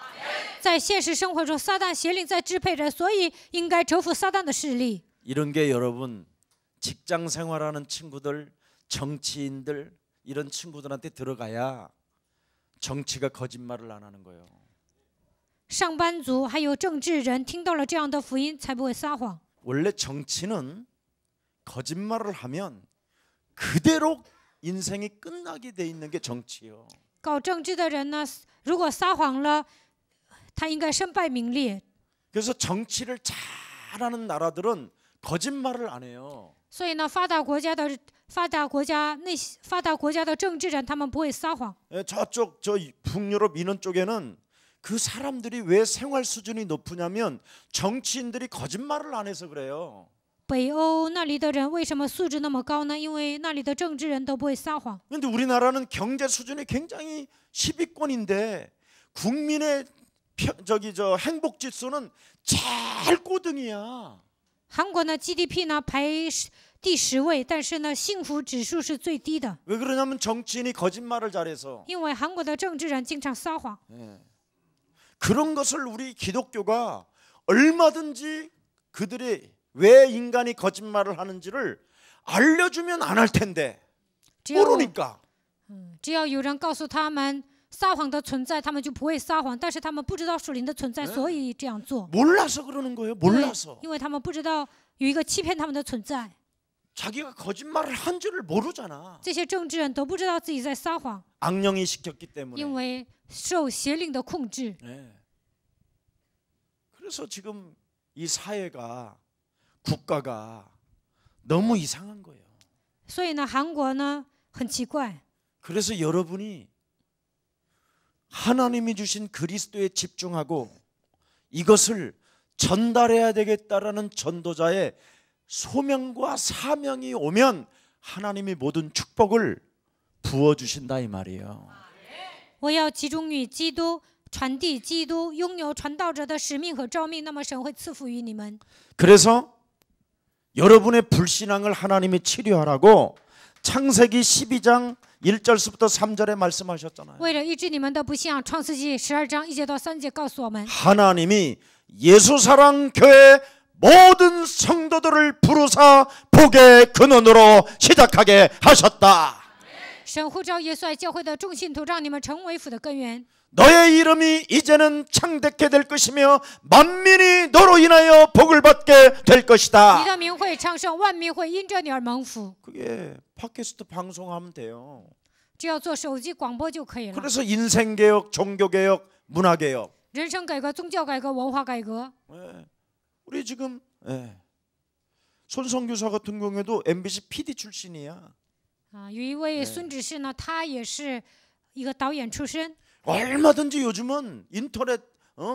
在现实生活中，撒旦邪灵在支配着，所以应该折服撒旦的势力。 이런 게 여러분 직장 생활하는 친구들, 정치인들 이런 친구들한테 들어가야 정치가 거짓말을 안 하는 거예요. 上班族还有政治人听到了这样的福音，才不会撒谎。 원래 정치는 거짓말을 하면 그대로 인생이 끝나게 돼 있는 게 정치예요. 搞政治的人呢，如果撒谎了，他应该身败名裂。 그래서 정치를 잘하는 나라들은 거짓말을 안 해요. 所以呢，发达国家的政治人，他们不会撒谎。 저쪽 저 북유럽 이런 쪽에는 그 사람들이 왜 생활 수준이 높으냐면 정치인들이 거짓말을 안 해서 그래요. 北欧那里的人为什么素质那么高呢？因为那里的政治人都不会撒谎。 그런데 우리나라는 경제 수준이 굉장히 10위권인데 국민의 행복 지수는 제일 꼴등이야. 韩国呢 GDP 呢排第10位，但是呢幸福指数是最低的。 왜 그러냐면 정치인이 거짓말을 잘해서. 因为韩国的政治人经常撒谎。 그런 것을 우리 기독교가 얼마든지 그들이 왜 인간이 거짓말을 하는지를 알려주면 안 할 텐데 모르니까. 只要有人告诉他们撒谎的存在，他们就不会撒谎。但是他们不知道属灵的存在，所以这样做。 몰라서 그러는 거예요. 몰라서. 因为他们不知道有一个欺骗他们的存在。 자기가 거짓말을 한 줄을 모르잖아. 这些政治人都不知道自己在撒谎， 악령이 시켰기 때문에. 因为受邪灵的控制。 그래서 지금 이 사회가 국가가 너무 이상한 거예요. 所以呢，韩国呢很奇怪。 그래서 여러분이 하나님이 주신 그리스도에 집중하고 이것을 전달해야 되겠다라는 전도자의 소명과 사명이 오면 하나님이 모든 축복을 부어주신다 이 말이에요. 我要集中于基督，传递基督，拥有传道者的使命和召命，那么神会赐福于你们。 그래서 여러분의 불신앙을 하나님이 치료하라고 창세기 12장 1절부터 3절에 말씀하셨잖아요. 为了医治你们的不信，创世纪12章1节到3节告诉我们， 하나님이 예수사랑교회 모든 성도들을 부르사 복의 근원으로 시작하게 하셨다. 神呼召耶稣爱教会的众信徒，让你们成为福的根源。 너의 이름이 이제는 창대케 될 것이며 만민이 너로 인하여 복을 받게 될 你 것이다. 的名会昌盛，万民会因着你而蒙福。 그게 팟캐스트 방송하면 돼요. 只要做手机广播就可以了。 그래서 인생개혁, 종교개혁, 문화개혁. 人生改革、宗教改革、文化改革。 우리 지금 손성규사 같은 경우에도 MBC PD 출신이야. 有一位孙执事呢，他也是一个导演出身。 얼마든지 요즘은 인터넷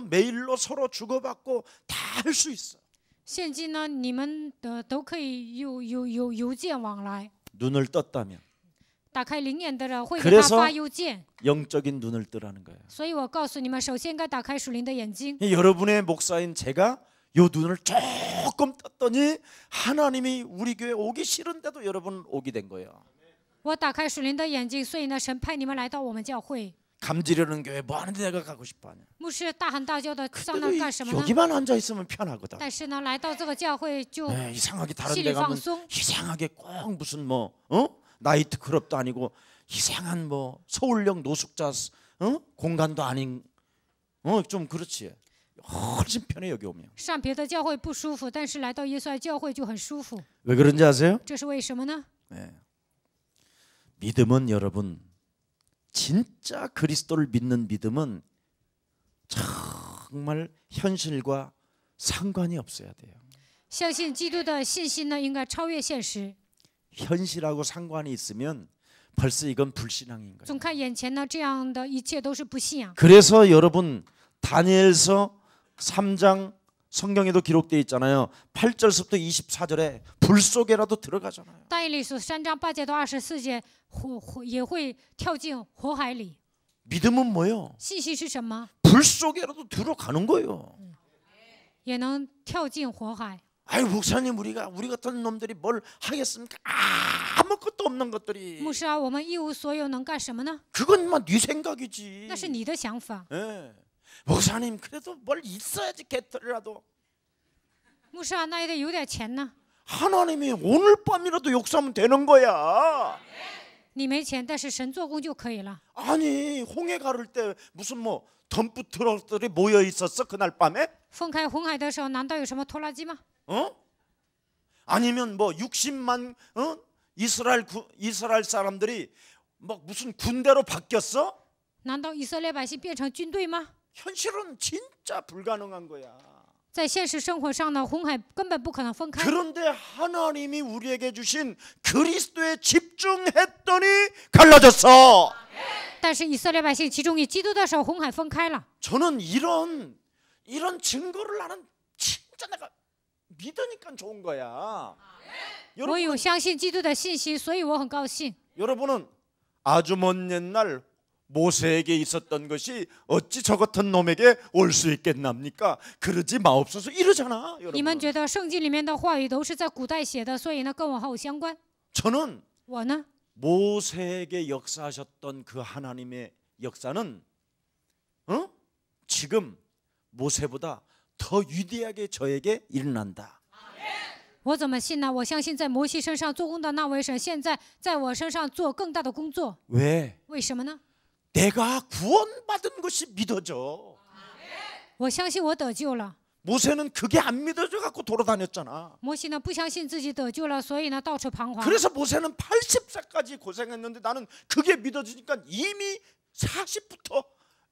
메일로 서로 주고받고 다 할 수 있어. 现今呢，你们的都可以有邮件往来。 눈을 떴다면. 打开灵眼的人会给他 그래서 发邮件。 영적인 눈을 뜨라는 거예요. 所以我告诉你们，首先应该打开属灵的眼睛。 여러분의 목사인 제가 요 눈을 조금 떴더니 하나님이 우리 교회 오기 싫은데도 여러분 오게 된 거예요. 我打开属灵的眼睛，所以呢，神派你们来到我们教会。 감지려는 교회 뭐 하는데 내가 가고 싶어 하냐. 牧师大喊大叫的上那儿干什么呢？ 여기만 앉아 있으면 편하거든. 但是呢，来到这个教会就 이상하게 다른 心 데 里放 가면 松。 이상하게 꼭 무슨 나이트 클럽도 아니고 이상한 서울역 노숙자 공간도 아닌 좀 그렇지. 훨씬 편해 여기 오면. 上别的教会不舒服，但是来到耶稣爱教会就很舒服。 왜 그런지 아세요? 这是为什么呢？ 믿음은 여러분 진짜 그리스도를 믿는 믿음은 정말 현실과 상관이 없어야 돼요. 相信基督的信心呢，应该超越现实。 현실하고 상관이 있으면 벌써 이건 불신앙인 거예요. 总看眼前呢，这样的一切都是不信仰。 그래서 여러분 다니엘서 3장 성경에도 기록되어 있잖아요. 8절부터 24절에 불 속에라도 들어가잖아요. 但以理书3章8节到24节，也会跳进火海里。 믿음은 뭐요? 信心是什么？ 불 속에라도 들어가는 거예요. 也能跳进火海。 아유 목사님 우리 같은 놈들이 뭘 하겠습니까? 아무것도 없는 것들이. 牧师啊，我们一无所有，能干什么呢？ 그건 막 네 생각이지. 那是你的想法。 목사님 그래도 뭘 있어야지 개털이라도. 牧师啊，那也得有点钱呢。 하나님이 오늘 밤이라도 역사하면 되는 거야. 你没钱，但是神做工就可以了。 아니 홍해 가를 때 무슨 뭐 덤프 트럭들이 모여 있었어 그날 밤에? 分开红海的时候，难道有什么拖拉机吗？ 아니면 뭐 60만 이스라엘 사람들이 막 무슨 군대로 바뀌었어? 难道以色列百姓变成军队吗？ 현실은 진짜 불가능한 거야. 在现实生活上呢，红海根本不可能分开。 그런데 하나님이 우리에게 주신 그리스도에 집중했더니 갈라졌어. 但是以色列百姓集中于基督的时候，红海分开了。 저는 이런 증거를 나는 진짜 내가 믿으니까 좋은 거야. 我有相信基督的信心，所以我很高兴。 여러분은 아주 먼 옛날 모세에게 있었던 것이 어찌 저 같은 놈에게 올 수 있겠납니까? 그러지 마옵소서 이러잖아. 你们 여러분. 觉得圣经里面的话语都是在古代写的，所以呢跟我毫无相关。 저는 我呢， 모세에게 역사하셨던 그 하나님의 역사는 지금 모세보다 더 위대하게 저에게 일어난다. 我怎么信呢？我相信在摩西身上做工的那位神，现在在我身上做更大的工作。 왜? 为什么呢？ 내가 구원받은 것이 믿어져. 我相信我得救了。 모세는 그게 안 믿어져 갖고 돌아다녔잖아. 摩西呢不相信自己得救了，所以呢到处彷徨。 그래서 모세는 80세까지 고생했는데 나는 그게 믿어지니까 이미 40부터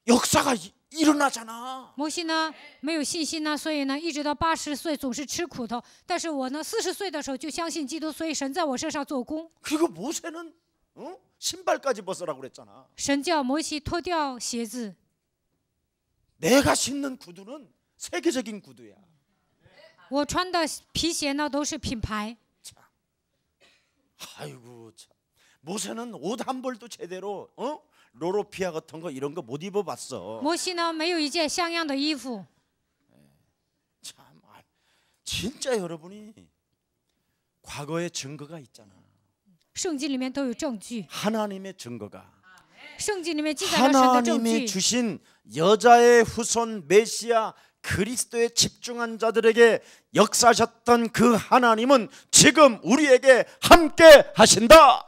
역사가 일어나잖아. 摩西呢没有信心呢，所以呢一直到80岁总是吃苦头。但是我呢40岁的时候就相信基督，所以神在我身上做工。 그리고 모세는 신발까지 벗으라고 그랬잖아. 神叫摩西脱掉鞋子。 내가 신는 구두는 세계적인 구두야. 我穿的皮鞋呢都是品牌。 아이고 참. 모세는 옷 한 벌도 제대로 로로피아 같은 거 이런 거 못 입어봤어. 摩西呢没有一件像样的衣服。 참 진짜 여러분이 과거의 증거가 있잖아. 圣经里面都有证据， 하나님의 증거가. 圣经里面记载了神的证 하나님이 据。 주신 여자의 후손 메시아 그리스도에 집중한 자들에게 역사하셨던 그 하나님은 지금 우리에게 함께 하신다.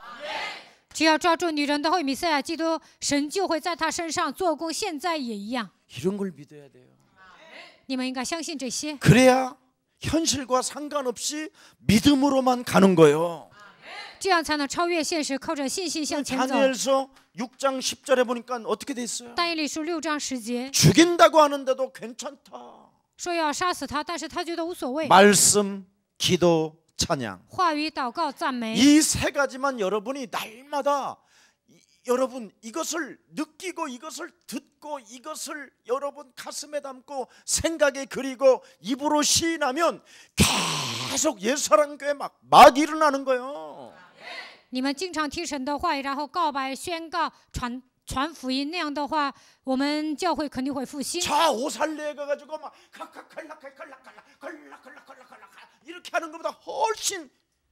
只要抓住女人的后弥赛亚基督，神就会在她身上做工，现在也一样。 이런 걸 믿어야 돼요. 你们应该相信这些， 그래야 현실과 상관없이 믿음으로만 가는 거예요. 这样才能超越现实，靠着信心向前走。 다니엘서 6장 10절에 보니까 어떻게 돼 있어요? 但以理书6章10节 죽인다고 하는데도 괜찮다. 说要杀死他，但是他觉得无所谓。 말씀, 기도, 찬양. 话语、祷告、赞美， 이 세 가지만 여러분이 날마다 여러분 이것을 느끼고 이것을 듣고 이것을 여러분 가슴에 담고 생각에 그리고 입으로 시인하면 계속 옛사랑교회 막 일어나는 거예요. 你们经常听神的话语，然后告白、宣告、传福音，那样的话，我们教会肯定会复兴。 자 오살레에 가가지고 막 이렇게 하는 것보다 훨씬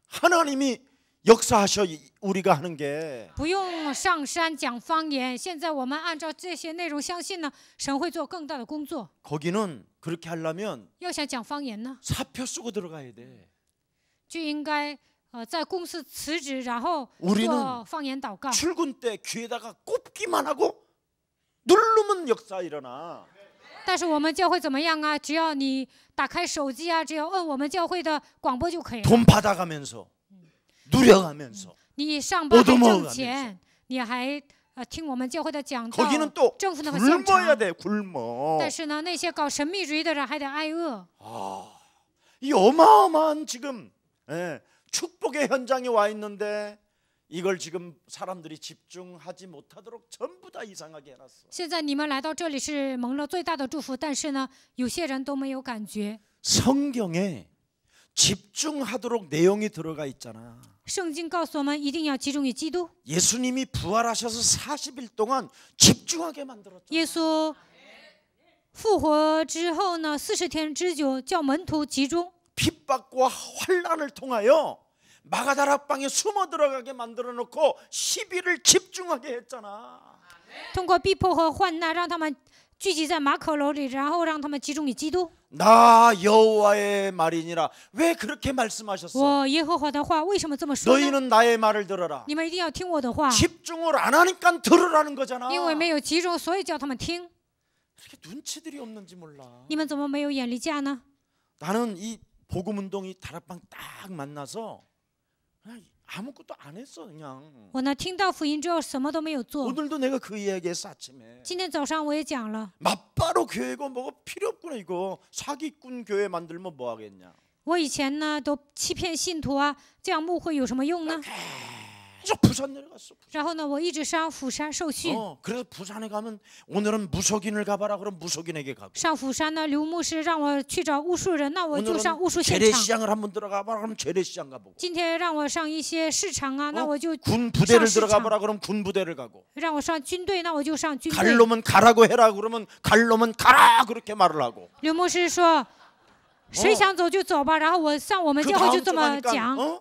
하나님이 역사하셔 우리가 하는 게. 不用上山讲方言，现在我们按照这些内容相信呢，神会做更大的工作。 거기는 그렇게 하려면 要想讲方言呢， 사표 쓰고 들어가야 돼. 就应该在公司辞职，然后 우리는 做方言祷告。 출근 때 귀에다가 꼽기만 하고 누르면 역사 일어나. 但是我们教会怎么样啊？只要你打开手机啊，只要摁我们教会的广播就可以了。 돈 받아가면서 누려가면서 你上班还 얻어먹어가면서 挣钱，你还听我们教会的讲道 거기는 ，또 政府那么现 굶어야 场。 돼 굶어. 但是呢，那些搞神秘主义的人还得挨饿。 이 어마어마한 지금 축복의 현장에 와 있는데 이걸 지금 사람들이 집중하지 못하도록 전부 다 이상하게 해놨어. 现在你们来到这里是蒙了最大的祝福，但是呢，有些人都没有感觉。 성경에 집중하도록 내용이 들어가 있잖아. 圣经告诉我们一定要集中于基督。 예수님이 부활하셔서 40일 동안 집중하게 만들었잖아. 耶稣复活之后呢，40天之久，叫门徒集中。 핍박과 환난을 통하여 마가다락방에 숨어 들어가게 만들어 놓고 10일을 집중하게 했잖아. 通过逼迫和患难，让他们聚集在马可楼里，然后让他们集中于基督。나 여호와의 말이니라. 왜 그렇게 말씀하셨어? 我耶和华的话为什么这么说呢？ 너희는 나의 말을 들어라. 你们一定要听我的话， 집중을 안 하니까 들으라는 거잖아. 因为没有集中，所以叫他们听。 이렇게 눈치들이 없는지 몰라. 你们怎么没有眼力价呢？ 나는 이 복음 운동이 다락방 딱 만나서 그냥 아무것도 안 했어 그냥. 我呢，听到福音之后什么都没有做。 오늘도 내가 그 이야기했어 아침에. 今天早上我也讲了， 맞바로 교회고 뭐가 필요 없구나 이거. 사기꾼 교회 만들면 뭐 하겠냐. 我以前呢都欺骗信徒啊，这样牧会有什么用呢？ 계속 부산 내려갔어. 然后呢，我一直上釜山受训。 그래서 부산에 가면 오늘은 무속인을 가봐라. 그럼 무속인에게 가고. 上釜山呢，刘牧师让我去找巫术人，那我就上巫术 오늘은 现场。 재래시장을 한번 들어가봐라. 그럼 재래시장 가보고. 今天让我上一些市场啊，那我就 군 부대를 上市场。 들어가봐라. 그럼 군 부대를 가고. 让我上军队，那我就上军 갈 队。 놈은 가라고 해라. 그러면 갈 놈은 가라. 그렇게 말을 하고. 刘牧师说，谁想走就走吧。然后我上我们 그 教会 다음 就这 주 么 가니까 讲。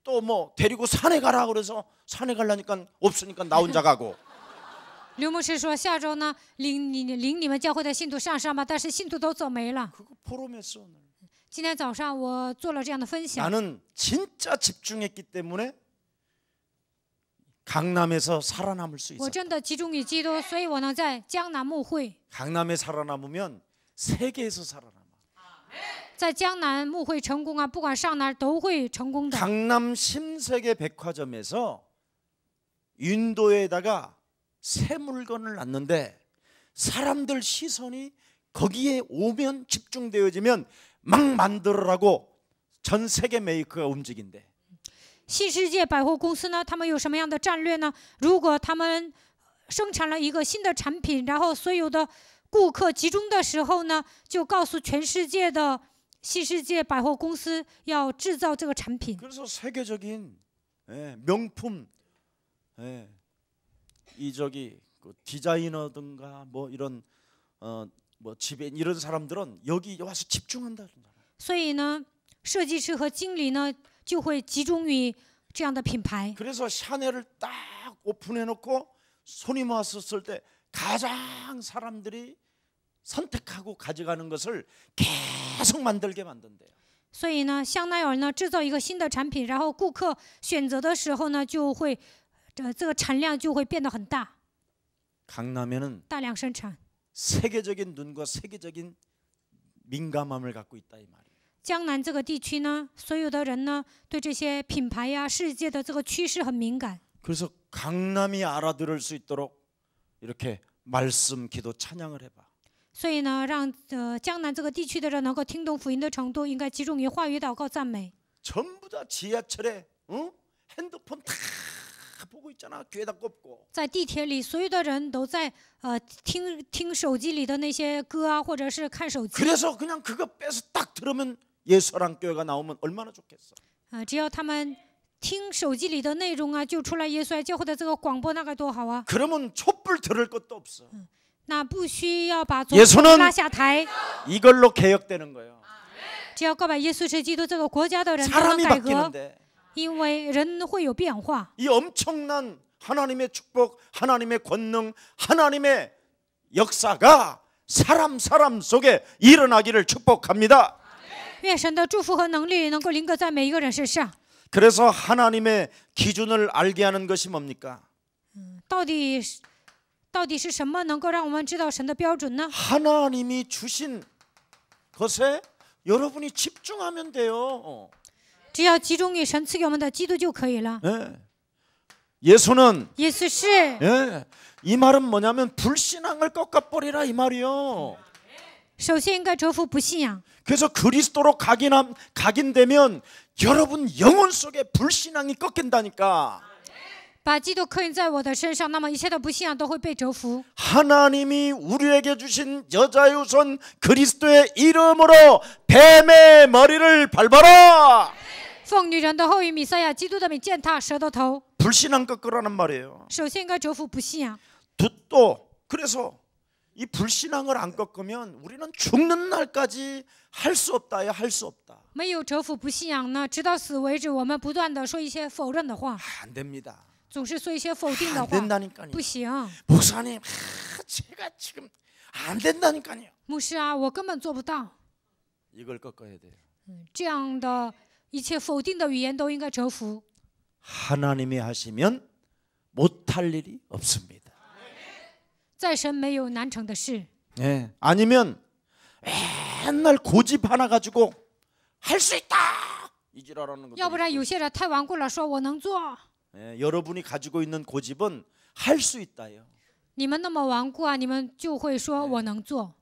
또 뭐 데리고 산에 가라 그래서 산에 가려니까 없으니까 나 혼자 가고. 刘牧师说，下周呢领你们教会的信徒上山吧，但是信徒都走没了。 그거 포럼했어 오늘. 今天早上我做了这样的分享。 나는 진짜 집중했기 때문에 강남에서 살아남을 수 我 있어. 真的集中于基督，所以我能在江南牧会。 강남에 살아남으면 세계에서 살아남아. 在江南牧会成功啊，不管上哪儿都会成功的。 강남 신세계 백화점에서 윈도에다가 새 물건을 놨는데 사람들 시선이 거기에 오면 집중되어지면 막 만들으라고 전 세계 메이커가 움직인대. 新世界百货公司呢，他们有什么样的战略呢？如果他们生产了一个新的产品，然后所有的顾客集中的时候呢，就告诉全世界的新世界百货公司要制造这个产品。 그래서 세계적인 명품 이 저기 그 디자이너든가 뭐 이런 뭐 지배인 이런 사람들은 여기 와서 집중한다. 所以呢，设计师和经理呢就会集中于这样的品牌。 그래서 샤넬을 딱 오픈해놓고 손님 왔었을 때 가장 사람들이 선택하고 가져가는 것을 계속 만들게 만든대요. 所以呢，香奈儿呢制造一个新的产品，然后顾客选择的时候呢，就会这个产量就会变得很大， 강남에는 大量生产。 세계적인 눈과 세계적인 민감함을 갖고 있다 이 말이에요. 江南这个地区呢，所有的人呢对这些品牌呀、世界的这个趋势很敏感。 그래서 강남이 알아들을 수 있도록 이렇게 말씀, 기도, 찬양을 해봐. 所以呢，让江南这个地区的人能够听懂福音的程度，应该集中于话语、祷告、赞美。 전부 다 지하철에 핸드폰 다 보고 있잖아. 귀에다 꼽고. 在地铁里，所有的人都在听手机里的那些歌啊，或者是看手机。 그래서 그냥 그거 빼서 딱 들으면 예수랑교회가 나오면 얼마나 좋겠어. 只要他们听手机里的内容啊，就出来耶稣爱教会的这个广播，那该多好啊！ 그러면 촛불 들을 것도 없어. 那不需要把总 예수는 统拉下台， 이걸로 개혁되는 거예요. 只要告白耶稣是基督，这个国家的人才能 사람이 改革， 바뀌는데 因为人会有变化。 이 엄청난 하나님의 축복, 하나님의 권능, 하나님의 역사가 사람 속에 일어나기를 축복합니다. 愿神的祝福和能力能够临格在每一个人身上。 그래서 하나님의 기준을 알게 하는 것이 뭡니까? 到底是什么能够让我们知道神的标准呢？ 하나님이 주신 것에 여러분이 집중하면 돼요. 只要集中于神赐给我们的基督就可以了。 예수는 耶稣是 이 말은 뭐냐면 불신앙을 꺾어버리라 이 말이요. 首先应该折服不信仰。 그래서 그리스도로 각인되면 여러분 영혼 속에 불신앙이 꺾인다니까. 把基督刻印在我的身上，那么一切的不信仰都会被折服。 하나님이 우리에게 주신 여자의 후손 그리스도의 이름으로 뱀의 머리를 밟아라. 奉女人的后裔弥赛亚基督的名践踏蛇的头。 불신앙 꺾으라는 말이에요. 首先应该折服不信仰。 또 그래서 이 불신앙을 안 꺾으면 우리는 죽는 날까지 할 수 없다야 할 수 없다. 没有折服不信仰呢，直到死为止，我们不断的说一些否认的话， 안 됩니다. 总是说一些否定的 안 话， 된다니까요. 不行。 목사님, 제가 지금 안 된다니까요. 牧师啊，我根本做不到。 이걸 꺾어야 돼요. 这样的一切否定的语言都应该折服。 하나님이 하시면 못할 일이 없습니다. 在神没有难成的事。 예. 아니면 맨날 고집 하나 가지고 할 수 있다 이지랄하는 것도 要不然 있어요. 有些人太顽固了，说我能做。 예, 여러분이 가지고 있는 고집은 할 수 있다요. 你们那么顽固啊，你们就会说我能做。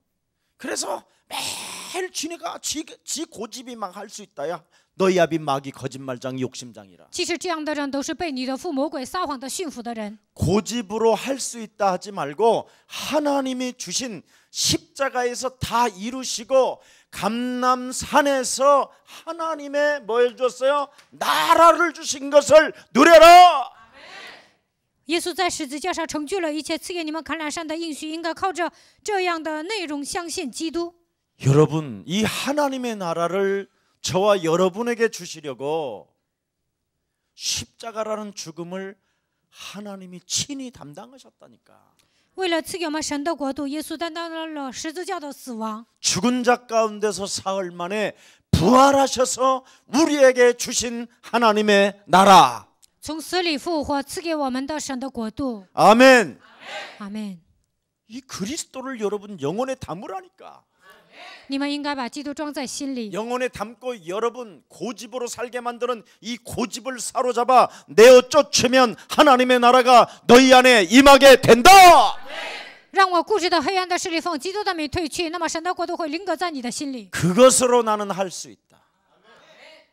그래서 매일 지네가 지 고집이 막 할 수 있다야. 너희 아비 마귀 거짓말장 욕심장이라. 其实这样的人都是被你的父魔鬼撒谎的驯服的人。 고집으로 할 수 있다 하지 말고 하나님이 주신 십자가에서 다 이루시고 감람산에서 하나님의 뭘 줬어요? 나라를 주신 것을 누려라. 耶稣在十字架上成就了一切，赐给你们橄榄山的应许，应该靠着这样的内容相信基督。 여러분, 이 하나님의 나라를 저와 여러분에게 주시려고 십자가라는 죽음을 하나님이 친히 담당하셨다니까. 为了赐给我们神的国度，耶稣担当了十字架的死亡。 죽은 자 가운데서 사흘 만에 부활하셔서 우리에게 주신 하나님의 나라. 从死里复活，赐给我们的神的国度。 아멘. 阿门。 이 그리스도를 여러분 영혼에 담으라니까. 你们应该把基督装在心里， 영혼에 담고 여러분 고집으로 살게 만드는 이 고집을 사로잡아 내어 쫓으면 하나님의 나라가 너희 안에 임하게 된다. 让我固执的黑暗的势力奉基督的名退去，那么神的国度会临格在你的心里。 그것으로 나는 할 수 있다.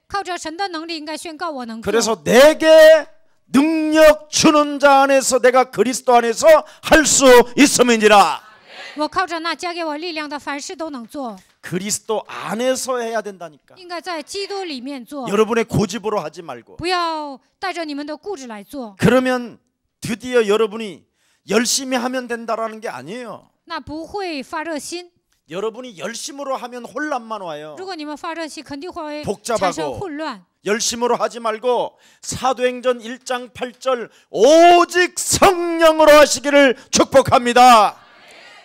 靠着神的能力，应该宣告我能做。 그래서 내게 능력 주는 자 안에서 내가 그리스도 안에서 할 수 있음이니라. 我靠着那加给我力量的，凡事都能做。 그리스도 안에서 해야 된다니까. 应该在基督里面做， 여러분의 고집으로 하지 말고. 不要带着你们的固执来做。 그러면 드디어 여러분이 열심히 하면 된다라는 게 아니에요. 那不会发热心。 여러분이 열심으로 하면 혼란만 와요. 如果你们发热心，肯定会 복잡하고 产生混乱。 열심으로 하지 말고 사도행전 1장 8절 오직 성령으로 하시기를 축복합니다.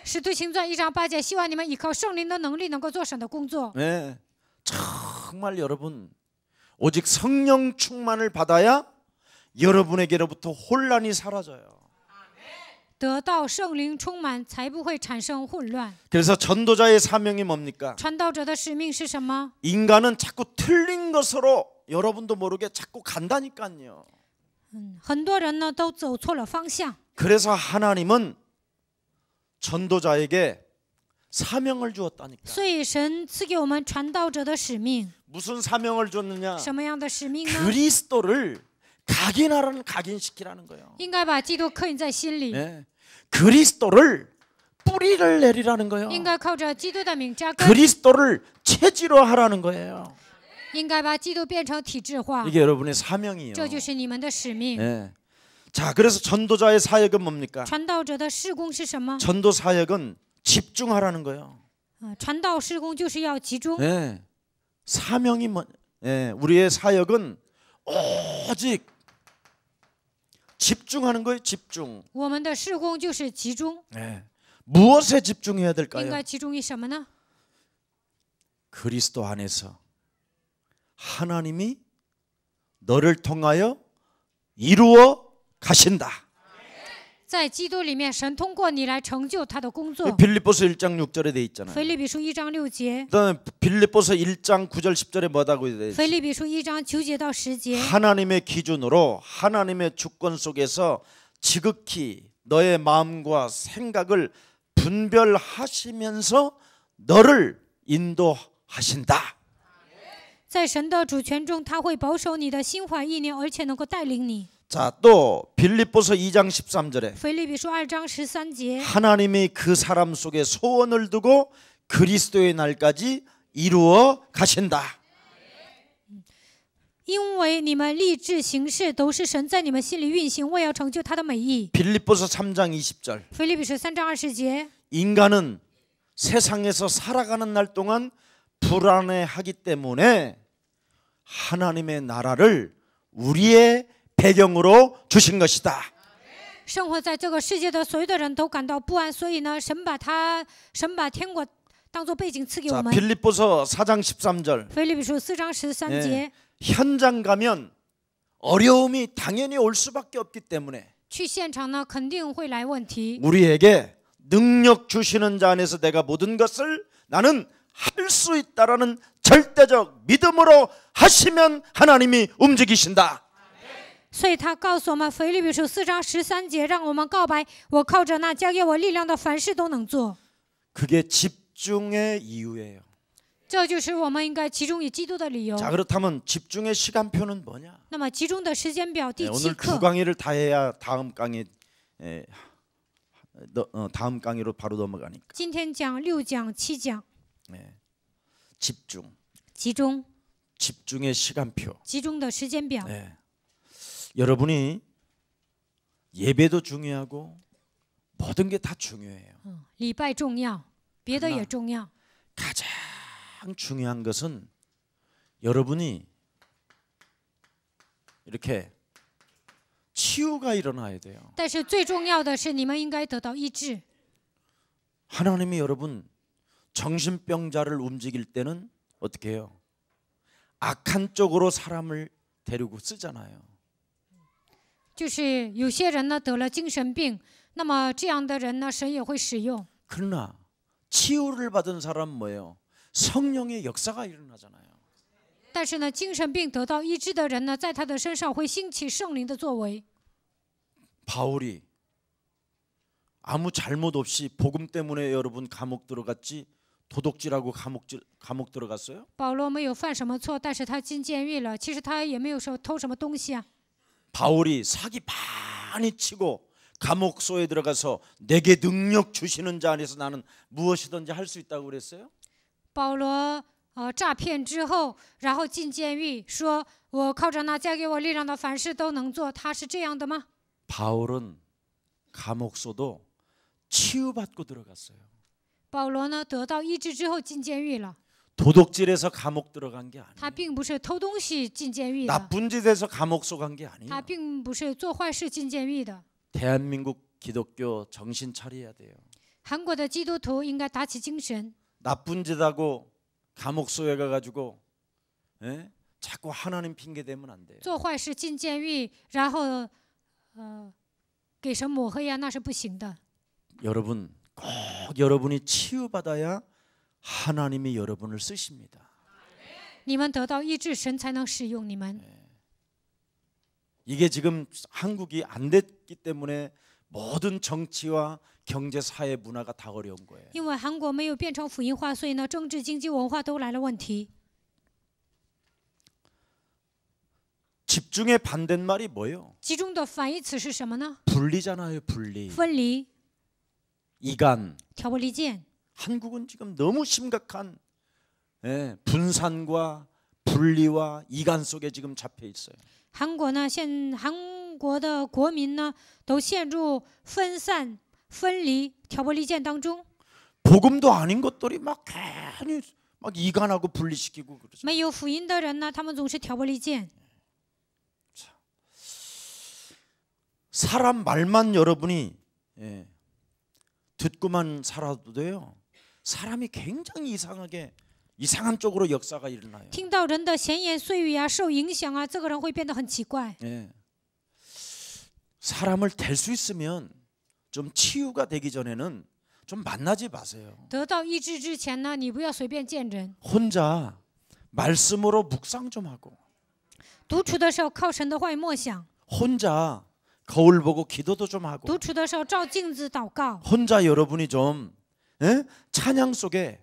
使徒行传1章8节，希望你们依靠圣灵的能力，能够做神的工作。 네, 정말 여러분 오직 성령 충만을 받아야 여러분에게로부터 혼란이 사라져요. 得到圣灵充满，才不会产生混乱。 그래서 전도자의 사명이 뭡니까? 传道者的使命是什么？ 인간은 자꾸 틀린 것으로 여러분도 모르게 자꾸 간다니까요. 很多人呢都走错了方向。 그래서 하나님은 전도자에게 사명을 주었다니까. 所以神赐给我们传道者的使命。 무슨 사명을 줬느냐? 什么样的使命呢？ 그리스도를 각인시키라는 거예요. 应该把基督刻印在心里， 네. 그리스도를 뿌리를 내리라는 거예요. 应该靠着基督的名扎根， 그리스도를 체질화하라는 거예요. 应该把基督变成体制化。 이게 여러분의 사명이에요. 这就是你们的使命。 네. 자, 그래서 전도자의 사역은 뭡니까? 传道者的事工是什么？ 전도 사역은 집중하라는 거예요. 传道事工就是要集中。 네. 사명이 뭐? 네. 우리의 사역은 오직 집중하는 거예요. 집중. 我们的事工就是集中。 네. 무엇에 집중해야 应 될까요? 该集中于什么呢？ 그리스도 안에서 하나님이 너를 통하여 이루어 가신다. 在基督里面，神通过你来成就他的工作。 빌립보서 1장 6절에 돼 있잖아요. 腓立比书1章6节， 그다음에 빌립보서 1장 9절 10절에 뭐라고 돼 腓 있어요? 立比书1章9节到10节， 하나님의 기준으로 하나님의 주권 속에서 지극히 너의 마음과 생각을 분별하시면서 너를 인도하신다. 在神的主权中，他会保守你的心怀意念，而且能够带领你。 자, 또 빌립보서 2장 13절에 腓立比书2章13节， 하나님이 그 사람 속에 소원을 두고 그리스도의 날까지 이루어 가신다. 因为你们立志行事，都是神在你们心里运行，为要成就他的美意。 빌립보서 3장 20절 腓立比书3章20节， 인간은 세상에서 살아가는 날 동안 불안해하기 때문에 하나님의 나라를 우리의 배경으로 주신 것이다. 生活在这个世界的所有的人都感到不安，所以呢，神把天国当作背景赐给我 자, 们。 빌립보서 4장 13절. 腓立比书4章13节， 현장 가면 어려움이 당연히 올 수밖에 없기 때문에 去现场呢肯定会来问题。 우리에게 능력 주시는 자 안에서 내가 모든 것을 나는 할 수 있다라는 절대적 믿음으로 하시면 하나님이 움직이신다. 所以他告诉我们，腓立比书4章13节，让我们告白：我靠着那加给我力量的，凡事都能做。 그게 집중의 이유예요. 这就是我们应该集中于基督的理由。 자, 그렇다면 집중의 시간표는 뭐냐? 那么集中的时间表第 오늘 7 두 课， 강의를 다 해야 다음 강의 다음 강의로 바로 넘어가니까. 今天讲6讲7讲， 집중. 集中 집중의 시간표. 集中的时间表。 네. 여러분이 예배도 중요하고 모든 게 다 중요해요. 礼拜重要，别的也重要。 가장 중요한 것은 여러분이 이렇게 치유가 일어나야 돼요. 但是最重要的是，你们应该得到医治。 하나님이 여러분 정신병자를 움직일 때는 어떻게 해요? 악한 쪽으로 사람을 데리고 쓰잖아요. 就是有些人呢得了精神病，那么这样的人呢，神也会使用。 그러나 치유를 받은 사람 뭐예요? 성령의 역사가 일어나잖아요. 但是呢，精神病得到医治的人呢，在他的身上会兴起圣灵的作为。 바울이 아무 잘못 없이 복음 때문에 여러분 감옥 들어갔지 도둑질하고 감옥 들어갔어요? 保罗没有犯什么错，但是他进监狱了。其实他也没有说偷什么东西啊。 바울이 사기 많이 치고 감옥소에 들어가서 내게 능력 주시는 자 안에서 나는 무엇이든지 할 수 있다고 그랬어요? 保罗诈骗之后，然后进监狱，说我靠着那加给我力量的，凡事都能做。他是这样的吗？ 바울은 감옥소도 치유받고 들어갔어요. 保罗呢，得到医治之后进监狱了。 도둑질해서 감옥 들어간 게 他 아니에요. 并不是偷东西进监狱的， 나쁜 짓에서 감옥소 간 게 他 아니에요. 并不是做坏事进监狱的。 대한민국 기독교 정신 차려야 돼요. 韩国的基督徒应该打起精神， 나쁜 짓하고 감옥소에 가가지고 자꾸 하나님 핑계 대면 안 돼요. 做坏事进监狱，然后给神抹黑呀，那是不行的。 여러분 꼭 여러분이 치유받아야 하나님이 여러분을 쓰십니다. 你们得到医治，神才能使用你们。 이게 지금 한국이 안 됐기 때문에 모든 정치와 경제, 사회, 문화가 다 어려운 거예요. 因为韩国没有变成福音化，所以呢，政治、经济、文化都来了问题。 집중의 반대말이 뭐예요? 集中的反义词是什么呢？ 분리잖아요, 분리. 分离、 이간. 挑拨离间。 한국은 지금 너무 심각한 분산과 분리와 이간 속에 지금 잡혀 있어요. 韩国呢，韩国的国民呢，都陷入分散、分离、挑拨离间当中。 복음도 아닌 것들이 막 괜히 막 이간하고 분리시키고 그러죠. 没有福音的人呢，他们总是挑拨离间。 사람 말만 여러분이 듣고만 살아도 돼요. 사람이 굉장히 이상한 쪽으로 역사가 일어나요. 听到人的闲言碎语啊，受影响啊，这个人会变得很奇怪。 사람을 될 수 있으면 좀 치유가 되기 전에는 좀 만나지 마세요. 得到医治之前呢，你不要随便见人。 혼자 말씀으로 묵상 좀 하고 独处的时候靠神的话语默想， 혼자 거울 보고 기도도 좀 하고 独处的时候照镜子祷告， 혼자 여러분이 좀 찬양 속에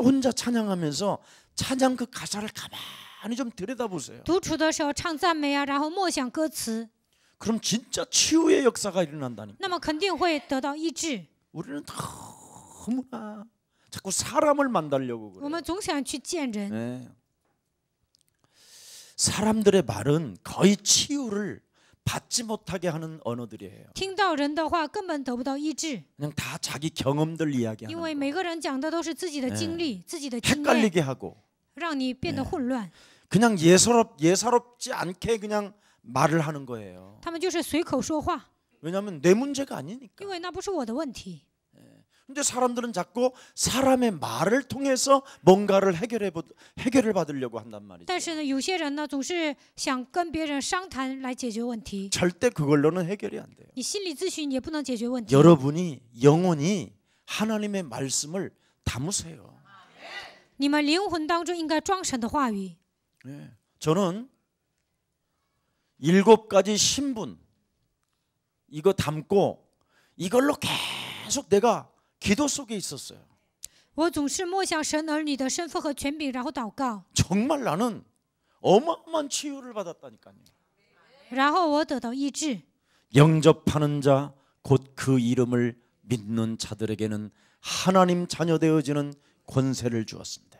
혼자 찬양하면서 찬양 그 가사를 가만히 좀 들여다보세요. 独处的时候唱赞美啊，然后默想歌词， 그럼 진짜 치유의 역사가 일어난다니까. 那么肯定会得到医治。 우리는 너무나 자꾸 사람을 만나려고 我 그래요. 们总想去见人， 네. 사람들의 말은 거의 치유를 받지 못하게 하는 언어들이에요. 听到人的话根本得不到医治， 그냥 다 자기 경험들 因 이야기하는 为 거. 每个人讲的都是自己的经历、自己的经验， 헷갈리게 하고 让你变得混乱。 그냥 예사롭지 않게 그냥 말을 하는 거예요. 他们就是随口说话， 왜냐하면 내 문제가 아니니까. 因为那不是我的问题。 근데 사람들은 자꾸 사람의 말을 통해서 뭔가를 해결을 받으려고 한단 말이죠. 但是呢，有些人呢总是想跟别人商谈来解决问题。 절대 그걸로는 해결이 안 돼요. 你心理咨询也不能解决问题。 여러분이 영혼이 하나님의 말씀을 담으세요. 你们灵魂当中应该装神的话语。 네. 저는 7가지 신분 이거 담고 이걸로 계속 내가 기도 속에 있었어요. 我总是默想神儿女的身份和权柄，然后祷告， 정말 나는 어마어마한 치유를 받았다니까요. 然后我得到医治。 영접하는 자 곧 그 이름을 믿는 자들에게는 하나님 자녀 되어지는 권세를 주었습니다.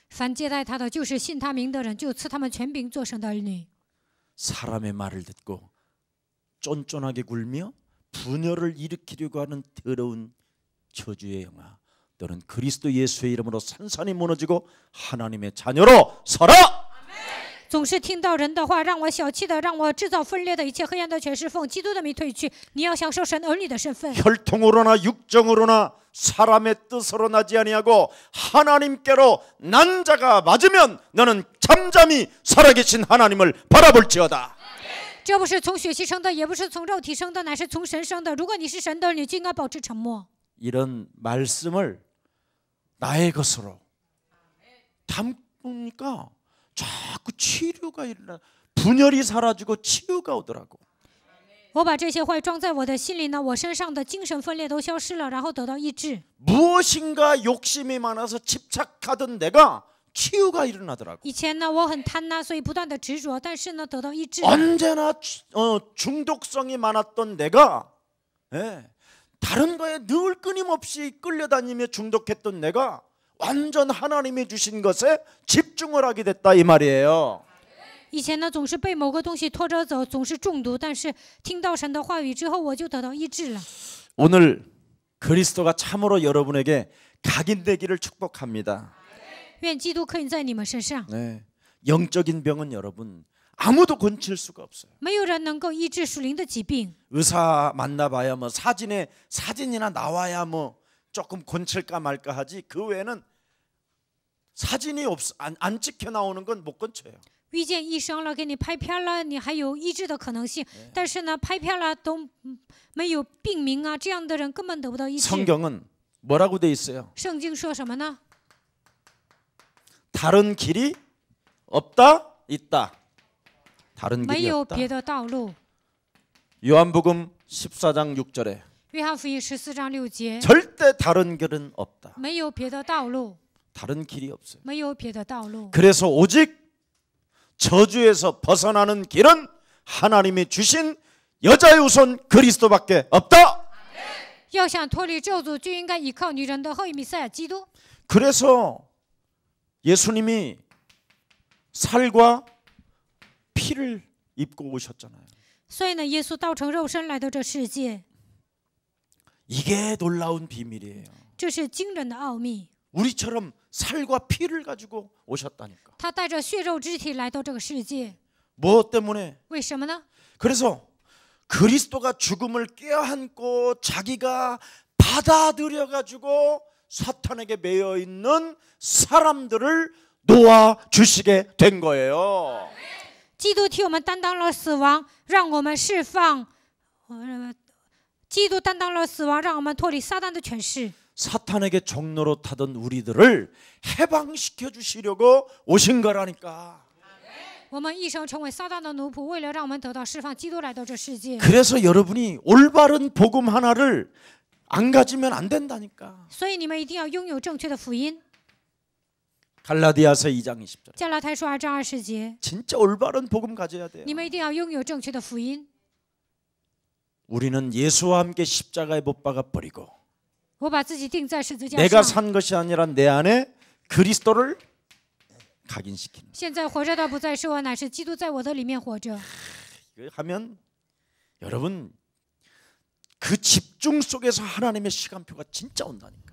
凡接待他的，就是信他名的人，就赐他们权柄做神的儿女。 사람의 말을 듣고 쫀쫀하게 굴며 분열을 일으키려고 하는 더러운 저주의 영아, 너는 그리스도 예수의 이름으로 산산이 무너지고 하나님의 자녀로 서라. 总是听到人的话，让我小气的，让我制造分裂的一切黑暗的权势奉基督的名退去。你要享受神儿女的身份。 혈통으로나 육정으로나 사람의 뜻으로 나지 아니하고 하나님께로 난 자가 맞으면 너는 잠잠히 살아계신 하나님을 바라볼지어다. 这不是从血气生的，也不是从肉体生的，乃是从神生的。如果你是神的儿女，就应该保持沉默。 이런 말씀을 나의 것으로 담으니까 자꾸 치료가 일어나, 분열이 사라지고 치유가 오더라고. 我把这些话装在我的心里呢，我身上的精神分裂都消失了，然后得到医治。 무엇인가 욕심이 많아서 집착하던 내가 치유가 일어나더라고. 以前呢，我很贪婪，所以不断的执着，但是呢，得到医治。 언제나 중독성이 많았던 내가, 다른 거에 늘 끊임없이 끌려다니며 중독했던 내가 완전 하나님이 주신 것에 집중을 하게 됐다 이 말이에요. 以前呢，总是被某个东西拖着走，总是中毒，但是听到神的话语之后，我就得到医治了。 오늘 그리스도가 참으로 여러분에게 각인되기를 축복합니다. 愿基督刻印在你们身上。 네. 영적인 병은 여러분 아무도 고칠 수가 없어요. 没有人能够医治属灵的疾病。 의사 만나봐야 뭐 사진이나 나와야 뭐 조금 고칠까 말까 하지, 그 외에는 사진이 안 찍혀 나오는 건 못 고쳐요. 遇见医生了，给你拍片了，你还有医治的可能性。但是呢，拍片了都没有病名啊，这样的人根本得不到医治。 성경은 뭐라고 돼 있어요? 圣经说什么呢？ 다른 길이 없다, 있다. 다른 没 길이 有 없다. 别的道路。 요한복음 14장 6절에 约翰福音14章6节， 절대 다른 길은 없다. 没有别的道路， 다른 길이 없어요. 没有别的道路。 그래서 오직 저주에서 벗어나는 길은 하나님이 주신 여자의 우선 그리스도밖에 없다. 要想脱离咒诅，就应该依靠女人的后裔弥赛亚基督。 그래서 예수님이 살과 피를 입고 오셨잖아요. 所以呢，耶稣道成肉身来到这世界， 이게 놀라운 비밀이에요. 这是惊人的奥秘。 우리처럼 살과 피를 가지고 오셨다니까. 他带着血肉之体来到这个世界， 뭐 때문에? 为什么呢？ 그래서 그리스도가 죽음을 껴안고 자기가 받아들여 가지고 사탄에게 매여 있는 사람들을 놓아 주시게 된 거예요. 基督替我们担当了死亡，让我们释放。基督担当了死亡，让我们脱离撒旦的权势。 사탄에게 종로로 타던 우리들을 해방시켜 주시려고 오신 거라니까. 我们一生成为撒旦的奴仆，为了让我们得到释放，基督来到这世界。 그래서 여러분이 올바른 복음 하나를 안 가지면 안 된다니까. 所以你们一定要拥有正确的福音。 갈라디아서 2장 20절. 加拉太书2章20节， 진짜 올바른 복음 가져야 돼요. 你们一定要拥有正确的福音。 우리는 예수와 함께 십자가에 못 박아 버리고 我把自己钉在十字架 내가 上， 산 것이 아니라 내 안에 그리스도를 각인시키는. 现在活着的不再是我，乃是基督在我的里面活着。 이거 하면 여러분 그 집중 속에서 하나님의 시간표가 진짜 온다니까.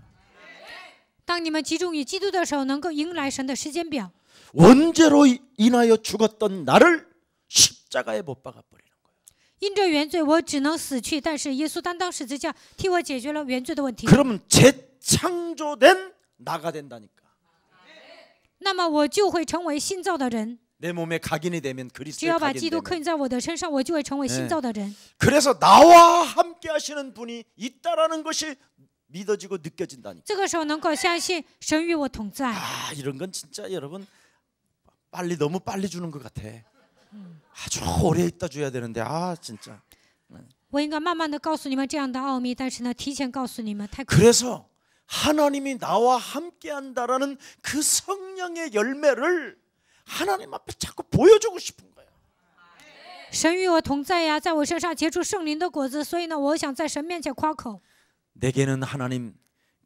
当你们集中于基督的时候，能够迎来神的时间表。 원죄로 인하여 죽었던 나를 십자가에 못 박아 버리는 거예요. 因着原罪，我只能死去，但是耶稣担当十字架，替我解决了原罪的问题。 그러면 재창조된 나가 된다니까. 那么我就会成为新造的人。 내 몸에 각인이 되면 只 그리스도의 要把 각인 基督 되면. 刻印在我的身上，我就会成为新造的人。 그래서 나와 함께 하시는 분이 있다라는 것이 믿어지고 느껴진다니까. 这个时候能够相信神与我同在。 아, 이런 건 진짜 여러분 너무 빨리 주는 것 같아. 아주 오래 있다 줘야 되는데 아 진짜. 我应该慢慢的告诉你们这样的奥秘，但是呢，提前告诉你们太快。 그래서 하나님이 나와 함께한다라는 그 성령의 열매를 하나님 앞에 자꾸 보여주고 싶은 거예요. 神与我同在呀，在我身上结出圣灵的果子，所以呢，我想在神面前夸口。 내게는 하나님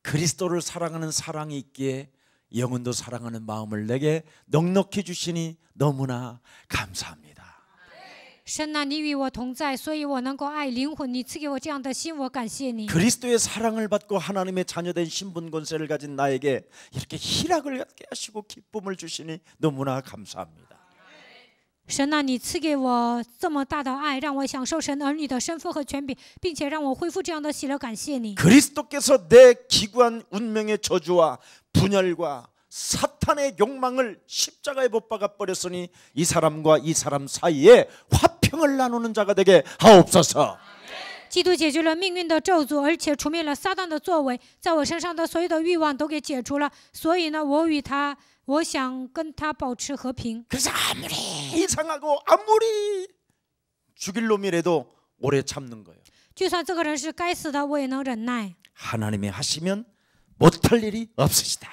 그리스도를 사랑하는 사랑이 있기에 영혼도 사랑하는 마음을 내게 넉넉히 주시니 너무나 감사합니다. 神呐，你与我同在，所以我能够爱灵魂。你赐给我这样的心，我感谢你。 그리스도의 사랑을 받고 하나님의 자녀된 신분 권세를 가진 나에게 이렇게 희락을 갖게 하시고 기쁨을 주시니 너무나 감사합니다. 神呐，你赐给我这么大的爱，让我享受神儿女的身份和权柄，并且让我恢复这样的喜乐，感谢你。 그리스도께서 내 기구한 운명의 저주와 분열과 사탄의 욕망을 십자가에 못 박아 버렸으니 이 사람과 이 사람 사이에 화평을 나누는 자가 되게 하옵소서. 基督解决了命运的咒诅，而且除灭了撒旦的作为，在我身上的所有的欲望都给解除了。所以呢，我想跟他保持和平。 그래서 아무리 이상하고 아무리 죽일 놈이라도 오래 참는 거예요. 就算这个人是该死的，我也能忍耐。 하나님이 하시면 못할 일이 없으시다.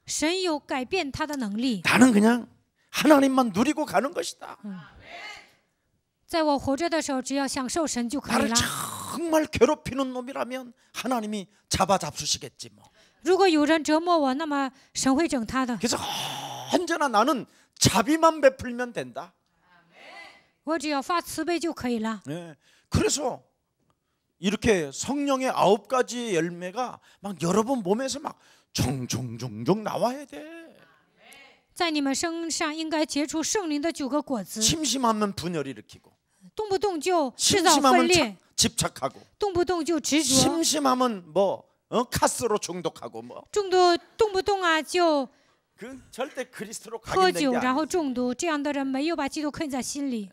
神有改变他的能力。 나는 그냥 하나님만 누리고 가는 것이다. 在我活着的时候，只要享受神就可以 나를 了。 정말 괴롭히는 놈이라면 하나님이 잡아주시겠지 뭐. 如果有人折磨我，那么神会整他的。 그래서 언제나 나는 자비만 베풀면 된다. 我只要发慈悲就可以了。 네. 그래서 이렇게 성령의 9가지 열매가 막 여러분 몸에서 막 종종종종 나와야 돼. 在你们身上应该结出圣灵的9个果子， 심심하면 분열 일으키고 动不动就制造分 심심하면 裂， 집착하고 动不动就执着， 심심하면 뭐 카스로 중독하고 뭐 动不动啊就 그 절대 그리스도로 喝 각인된 酒， 게 然后 아니에요. 中毒。这样的人没有把基督刻印在心里。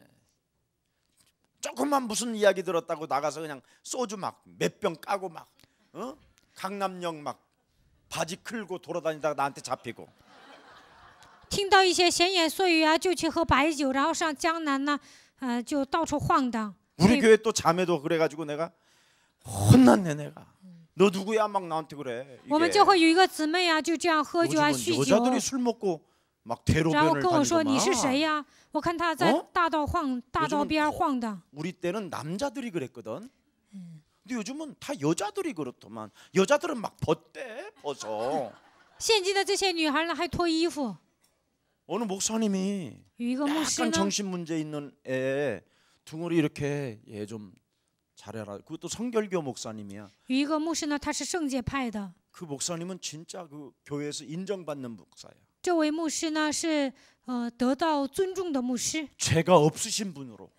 조금만 무슨 이야기 들었다고 나가서 그냥 소주 막 몇 병 까고 막 강남역 막 바지 클고 돌아다니다가 나한테 잡히고 听到一些闲言碎语啊，就去喝白酒，然后上江南呢，就到处晃荡。 우리 교회 또 자매도 그래가지고 내가 혼났네 내가. 너 누구야 막 나한테 그래. 我们 이게 教会有一个姊妹啊，就这样喝酒啊， 요즘은 酗酒， 여자들이 술 먹고 막 然后 대로변을 跟我说你是 다니고 谁 막. 呀？我看她在大道요즘은 边晃荡。 우리 때는 남자들이 그랬거든. 근데 요즘은 다 여자들이 그렇더만. 여자들은 막 벗어. 现今的这些女孩呢，还脱衣服。 어느 목사님이 有一个牧师 약간 呢， 정신 문제 있는 애 둥어리 이렇게 얘 좀 잘해라. 그것도 성결교 목사님이야. 有一个牧师呢，他是圣洁派的。 그 목사님은 진짜 그 교회에서 인정받는 목사야. 这位牧师呢是得到尊重的牧师。 죄가 없으신 분으로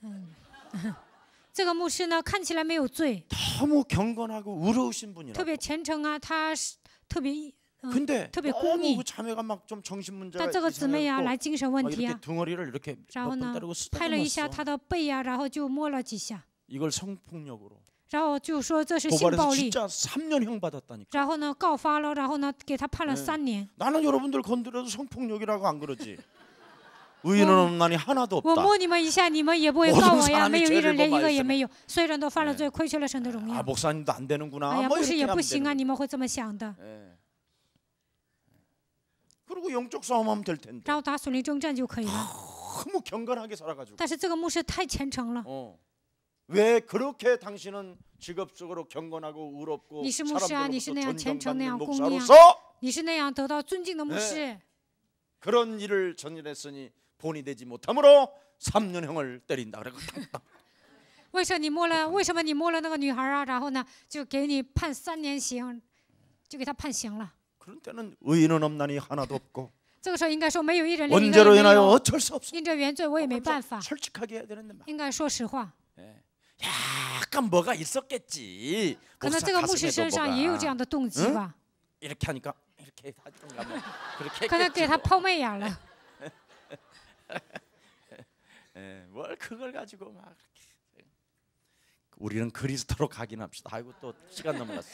这个牧师呢看起来没有罪， 너무 경건하고 의로우신 特 분이라. 别虔诚啊，他是特别 근데 特别公 너무 义 그 。 자매가 막 좀 정신 문제가 但这个姊妹呀来 이상해갖고 精神问 막 题 이렇게 啊， 둥어리를 이렇게 然后 몇 번 呢 따르고 拍了一下 쓰다듬었어. 他的背呀，然后就摸了几下， 이걸 성폭력으로 然后就说这是性 고발해서 暴力， 진짜 3년형 받았다니까. 然后呢告发了，然后呢给他判了3年。 나는 여러분들 건드려도 성폭력이라고 안 그러지. 의인은 없나니 하나도 我 없다. 摸你们一下，你们也不会 모든 告我呀， 사람이 没有一人 죄를 连一个也 범하였으며 没有，所有人都犯了罪，亏缺了神的荣 아 耀。 목사님도 안 되는구나. 哎呀， 뭐 牧师 이렇게 也不 하면 行啊， 되는 你们会这么想的。 거야. 예. 그리고 영적 싸움하면 될 텐데. 然后打属灵征战就可以了。 너무 경건하게 살아가지고. 但是这个牧师太虔诚了。 왜 그렇게 당신은 직업적으로 경건하고 의롭고 你是牧师啊，你是那样虔诚那样公义啊， 목사로서 你是那样得到尊敬的牧师。 그런 일을 전일했으니 본이 되지 못함으로 3년형을 때린다. 그래. 为什么你摸了那个女孩啊？然后呢，就给你判3年刑，就给他判刑了。 그런 때는 의인은 없나니 하나도 없고 这个时候应该说没有一人连一个也 원죄로 没 인하여 有， 어쩔 수 없어. 因着原罪我也没办法， 솔직하게 해야 되는데 막. 应该说实话。 약간 뭐가 있었겠지. 可能这个牧师 가슴에도 身上也有这样的动机吧， 이렇게 하니까 이렇게 하던가 뭐 그렇게 可能给 했겠지. 他抛媚眼了。 뭘 그걸 가지고 막 그렇게. 우리는 그리스도로 각인합시다. 아이고 또 시간 넘어갔어.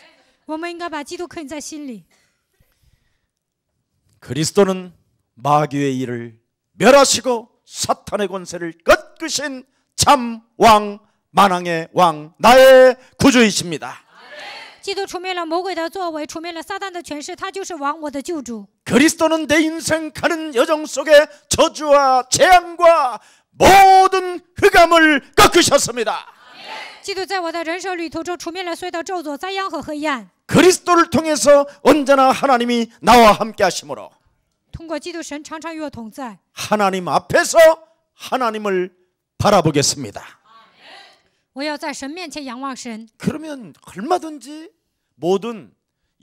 我们应该把基督刻印在心里。 그리스도는 마귀의 일을 멸하시고 사탄의 권세를 꺾으신 참 왕, 만왕의 왕, 나의 구주이십니다. 基督除灭了魔鬼的作为，除灭了撒旦的权势，他就是王，我的救主。 그리스도는 내 인생 가는 여정 속에 저주와 재앙과 모든 흑암을 꺾으셨습니다. 基督在我的人生旅途中除灭了所有的咒诅、灾殃和黑暗。 그리스도를 통해서 언제나 하나님이 나와 함께 하심으로 通过基督，神常常与我同在。 하나님 앞에서 하나님을 바라보겠습니다. 我要在神面前仰望神， 그러면 얼마든지 모든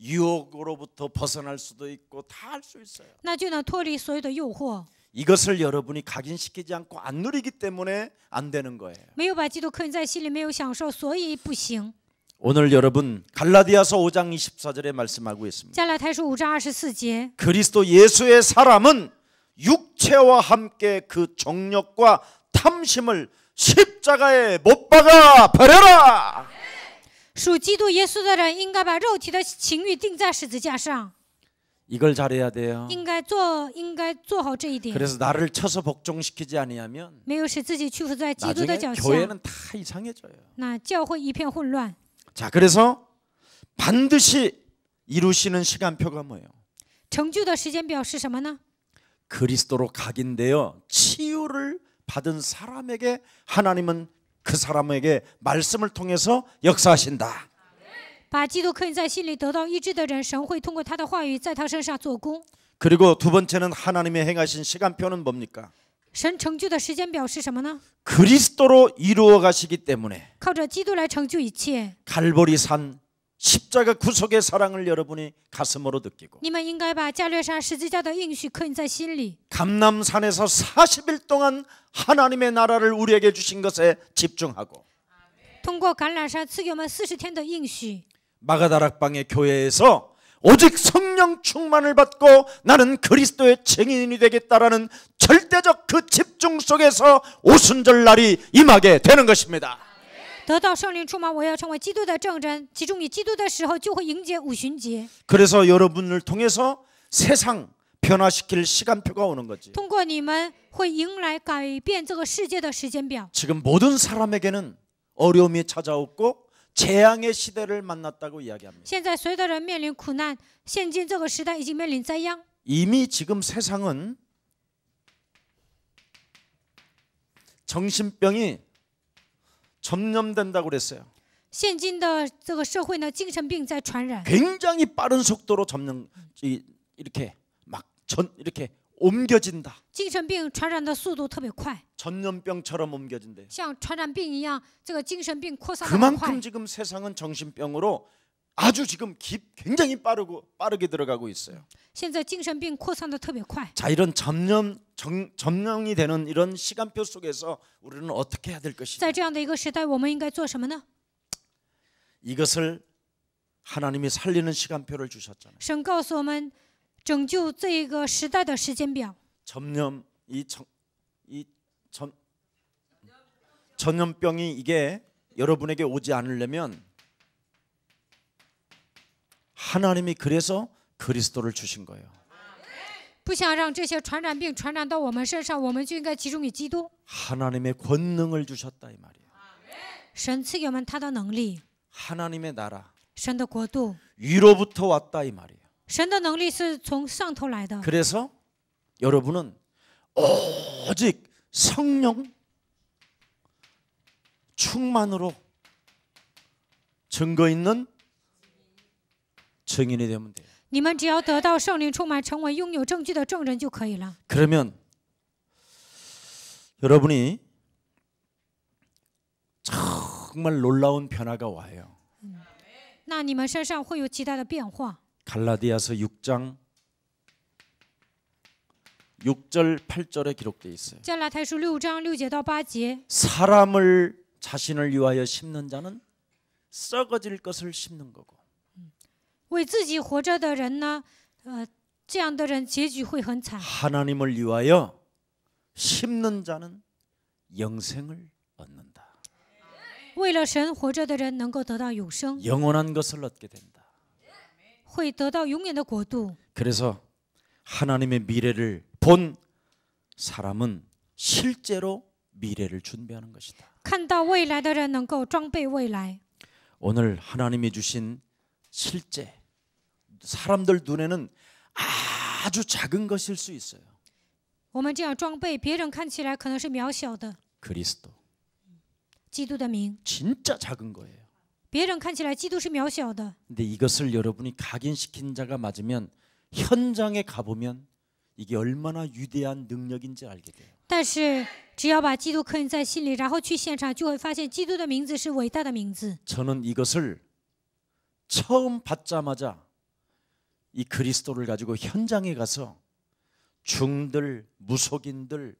유혹으로부터 벗어날 수도 있고 다 할 수 있어요. 那就能脱离所有的诱惑。 이것을 여러분이 각인시키지 않고 안 누리기 때문에 안 되는 거예요. 没有把基督刻印在心里，没有享受，所以不行。 오늘 여러분 갈라디아서 5장 24절에 말씀하고 있습니다. 加拉太书5章24节， 그리스도 예수의 사람은 육체와 함께 그 정욕과 탐심을 십자가에 못 박아 버려라. 属基督耶稣的人应该把肉体的情欲钉在十字架上， 이걸 잘해야 돼요. 应该做好这一点。 그래서 나를 쳐서 복종시키지 아니하면 没有使自己屈服在基督的 나중에 脚下， 교회는 다 이상해져요. 那教会一片混乱。 자, 그래서 반드시 이루시는 시간표가 뭐예요? 成就的时间表是什么呢？ 그리스도로 각인되어 치유를 받은 사람에게 하나님은 그 사람에게 말씀을 통해서 역사하신다. 把基督刻印在心里，得到医治的人，神会通过他的话语在他身上做工。 그리고 두 번째는 하나님의 행하신 시간표는 뭡니까? 神成就的时间表是什么呢？ 그리스도로 이루어 가시기 때문에 靠着基督来成就一切。 갈보리산 십자가 구속의 사랑을 여러분이 가슴으로 느끼고 你们应该把加略山十字架的应许刻印在心里。 감람산에서 40일 동안 하나님의 나라를 우리에게 주신 것에 집중하고 通过橄榄山赐给我们40天的应许。 마가다락방의 교회에서 오직 성령 충만을 받고 나는 그리스도의 증인이 되겠다라는 절대적 그 집중 속에서 오순절 날이 임하게 되는 것입니다. 得到圣灵充满，我要成为基督的证人。集中于基督的时候，就会迎接五旬节。 그래서 여러분을 통해서 세상 변화시킬 시간표가 오는 거지. 通过你们会迎来改变这个世界的时间表。 지금 모든 사람에게는 어려움이 찾아왔고 재앙의 시대를 만났다고 이야기합니다. 现在所有的人面临苦难，现今这个时代已经面临灾殃。 이미 지금 세상은 정신병이 전염된다고 그랬어요. 现今的这个社会呢，精神病在传染， 굉장히 빠른 속도로 이렇게 이렇게 옮겨진다. 精神病传染的速度特别快， 전염병처럼 옮겨진대요. 像传染病一样，这个精神病扩散得很快 그만큼 。 지금 세상은 정신병으로 아주 지금 굉장히 빠르게 들어가고 있어요. 现在精神病扩散的特别快。 자, 이런 점령이 되는 이런 시간표 속에서 우리는 어떻게 해야 될 것이냐? 在这样的一个时代，我们应该做什么呢？ 이것을 하나님이 살리는 시간표를 주셨잖아요. 神告诉我们，拯救这个时代的时间表。 전염병이 이게 여러분에게 오지 않으려면 하나님이 그래서 그리스도를 주신 거예요. 不想让这些传染病传染到我们身上，我们就应该集中于基督。 하나님의 권능을 주셨다 이 말이에요. 神赐给我们他的能力， 하나님의 나라 神的国度， 위로부터 왔다 이 말이에요. 神的能力是从上头来的。 그래서 여러분은 오직 성령 충만으로 증거 있는 증인이 되면 돼요. 你们只要得到圣灵充满，成为拥有证据的证人就可以了。 그러면 여러분이 정말 놀라운 변화가 와요. 那你们身上会有极大的变化。 갈라디아서 6장 6절 8절에 기록되어 있어요. 加拉太书6章6节到8节， 사람을 자신을 위하여 심는 자는 썩어질 것을 심는 거고 为自己活着的人呢，这样的人结局会很惨。 하나님을 위하여 심는 자는 영생을 얻는다. 为了神活着的人能够得到永生， 영원한 것을 얻게 된다. 会得到永远的国度。 그래서 하나님의 미래를 본 사람은 실제로 미래를 준비하는 것이다. 看到未来的人能够装备未来。 오늘 하나님이 주신 실제 사람들 눈에는 아주 작은 것일 수 있어요. 我们这样装备，别人看起来可能是渺小的， 그리스도 基督的名； 진짜 작은 거예요. 别人看起来基督是渺小的， 근데 이것을 여러분이 각인시킨 자가 맞으면 현장에 가보면 이게 얼마나 위대한 능력인지 알게 돼요. 但是只要把基督刻印在心里，然后去现场，就会发现基督的名字是伟大的名字。 저는 이것을 처음 받자마자 이 그리스도를 가지고 현장에 가서 중들, 무속인들,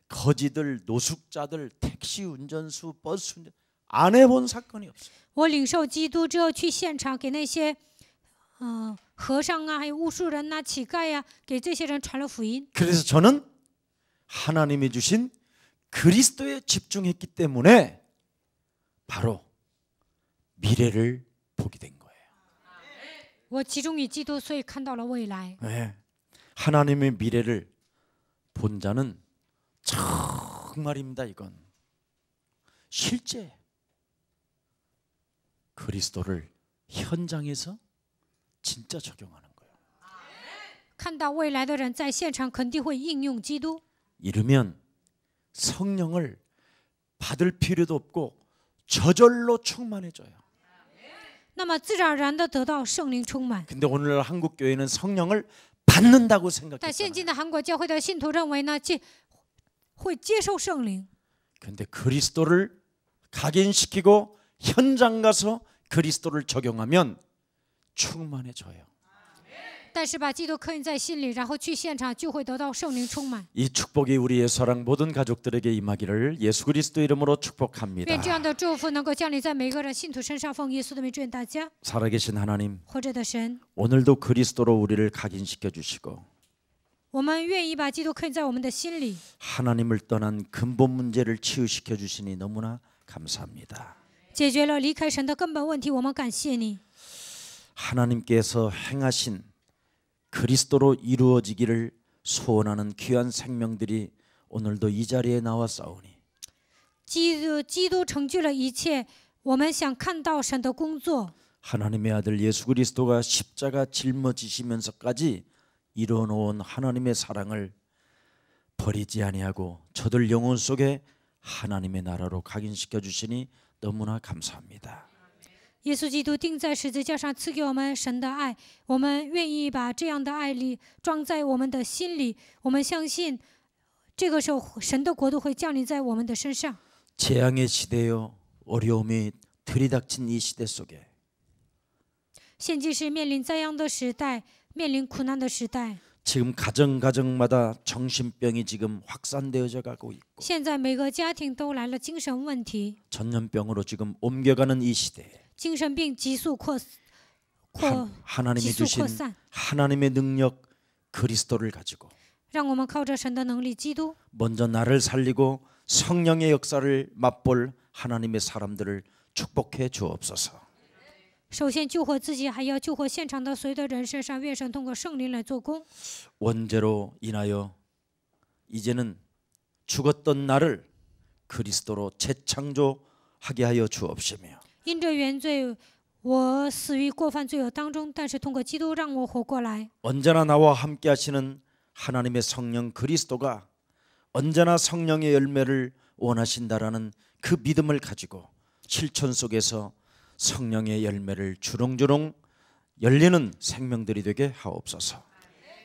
거지들, 노숙자들, 택시 운전수, 버스 운전 안 해본 사건이 없어요. 我领受基督之后，去现场给那些和尚啊，还有巫术人呐、乞丐呀、给这些人传了福音。 그래서 저는 하나님이 주신 그리스도에 집중했기 때문에 바로 미래를 보게 된 거예요. 我集中于基督，所以看到了未来。 네. 하나님의 미래를 본 자는 정말입니다. 이건 실제 그리스도를 현장에서 진짜 적용하는 거예요. 看到未来的人在现场肯定会应用基督。 이르면 성령을 받을 필요도 없고 저절로 충만해져요. 那么自然而然的得到圣灵充满。 근데 오늘날 한국 교회는 성령을 받는다고 但现 생각했잖아요. 今的韩国教会的信徒认为呢，会接受圣灵。 근데 그리스도를 각인시키고 현장 가서 그리스도를 적용하면 충만해져요. 但是把基督刻印在心里，然后去现场，就会得到圣灵充满。 이 축복이 우리 예수사랑 모든 가족들에게 임하기를 예수 그리스도 이름으로 축복합니다. 愿这样的祝福能够降临在每个人信徒身上，奉耶稣的名祝愿大家。 살아계신 하나님, 活着的神， 오늘도 그리스도로 우리를 각인시켜 주시고 我们愿意把基督刻印在我们的心里， 하나님을 떠난 근본 문제를 치유시켜 주시니 너무나 감사합니다. 解决了离开神的根本问题。我们感谢你， 하나님께서 행하신 그리스도로 이루어지기를 소원하는 귀한 생명들이 오늘도 이 자리에 나와 싸우니 基督成就了一切。我们想看到神的工作。 하나님의 아들 예수 그리스도가 십자가 짊어지시면서까지 이루어놓은 하나님의 사랑을 버리지 아니하고 저들 영혼 속에 하나님의 나라로 각인시켜 주시니 너무나 감사합니다. 耶稣基督钉在十字架上，赐给我们神的爱。我们愿意把这样的爱力装在我们的心里。我们相信，这个时候神的国度会降临在我们的身上。 재앙의 시대요 어려움이 들이닥친 이 시대 속에 现今是面临灾殃的时代，面临苦难的时代。 지금 가정마다 정신병이 지금 확산되어져 가고 있고 现在每个家庭都来了精神问题， 전염병으로 지금 옮겨가는 이 시대에 精神病急速急 하나님이 速 주신 扩散。 하나님의 능력 그리스도를 가지고 让我们靠着神的能力，基督 먼저 나를 살리고 성령의 역사를 맛볼 하나님의 사람들을 축복해 주옵소서. 首先救活自己，还要救活现场的所有的人身上。愿神通过圣灵来做工。 원죄로 인하여 이제는 죽었던 나를 그리스도로 재창조하게 하여 주옵시며 因着原罪，我死于过犯罪恶当中，但是通过基督让我活过来。 언제나 나와 함께 하시는 하나님의 성령 그리스도가 언제나 성령의 열매를 원하신다라는 그 믿음을 가지고 실천 속에서 성령의 열매를 주렁주렁 열리는 생명들이 되게 하옵소서.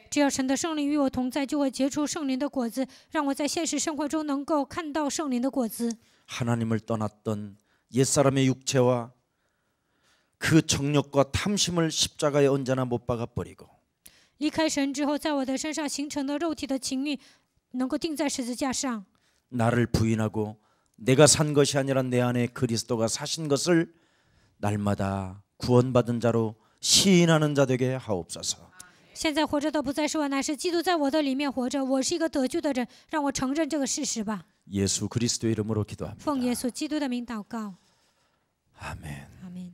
只要神的圣灵与我同在，就会结出圣灵的果子，让我在现实生活中能够看到圣灵的果子。 하나님을 떠났던 옛사람의 육체와 그 정욕과 탐심을 십자가에 언제나 못 박아 버리고 离开神之后，在我的身上形成的肉体的情欲，能够钉在十字架上。 나를 부인하고 내가 산 것이 아니라 내 안에 그리스도가 사신 것을 날마다 구원받은 자로 시인하는 자 되게 하옵소서. 现在活着的不再是我，乃是基督在我的里面活着。我是一个得救的人，让我承认这个事实吧。 예수 그리스도의 이름으로 奉耶 기도합니다. 稣基督的名祷告， 아멘. 阿门。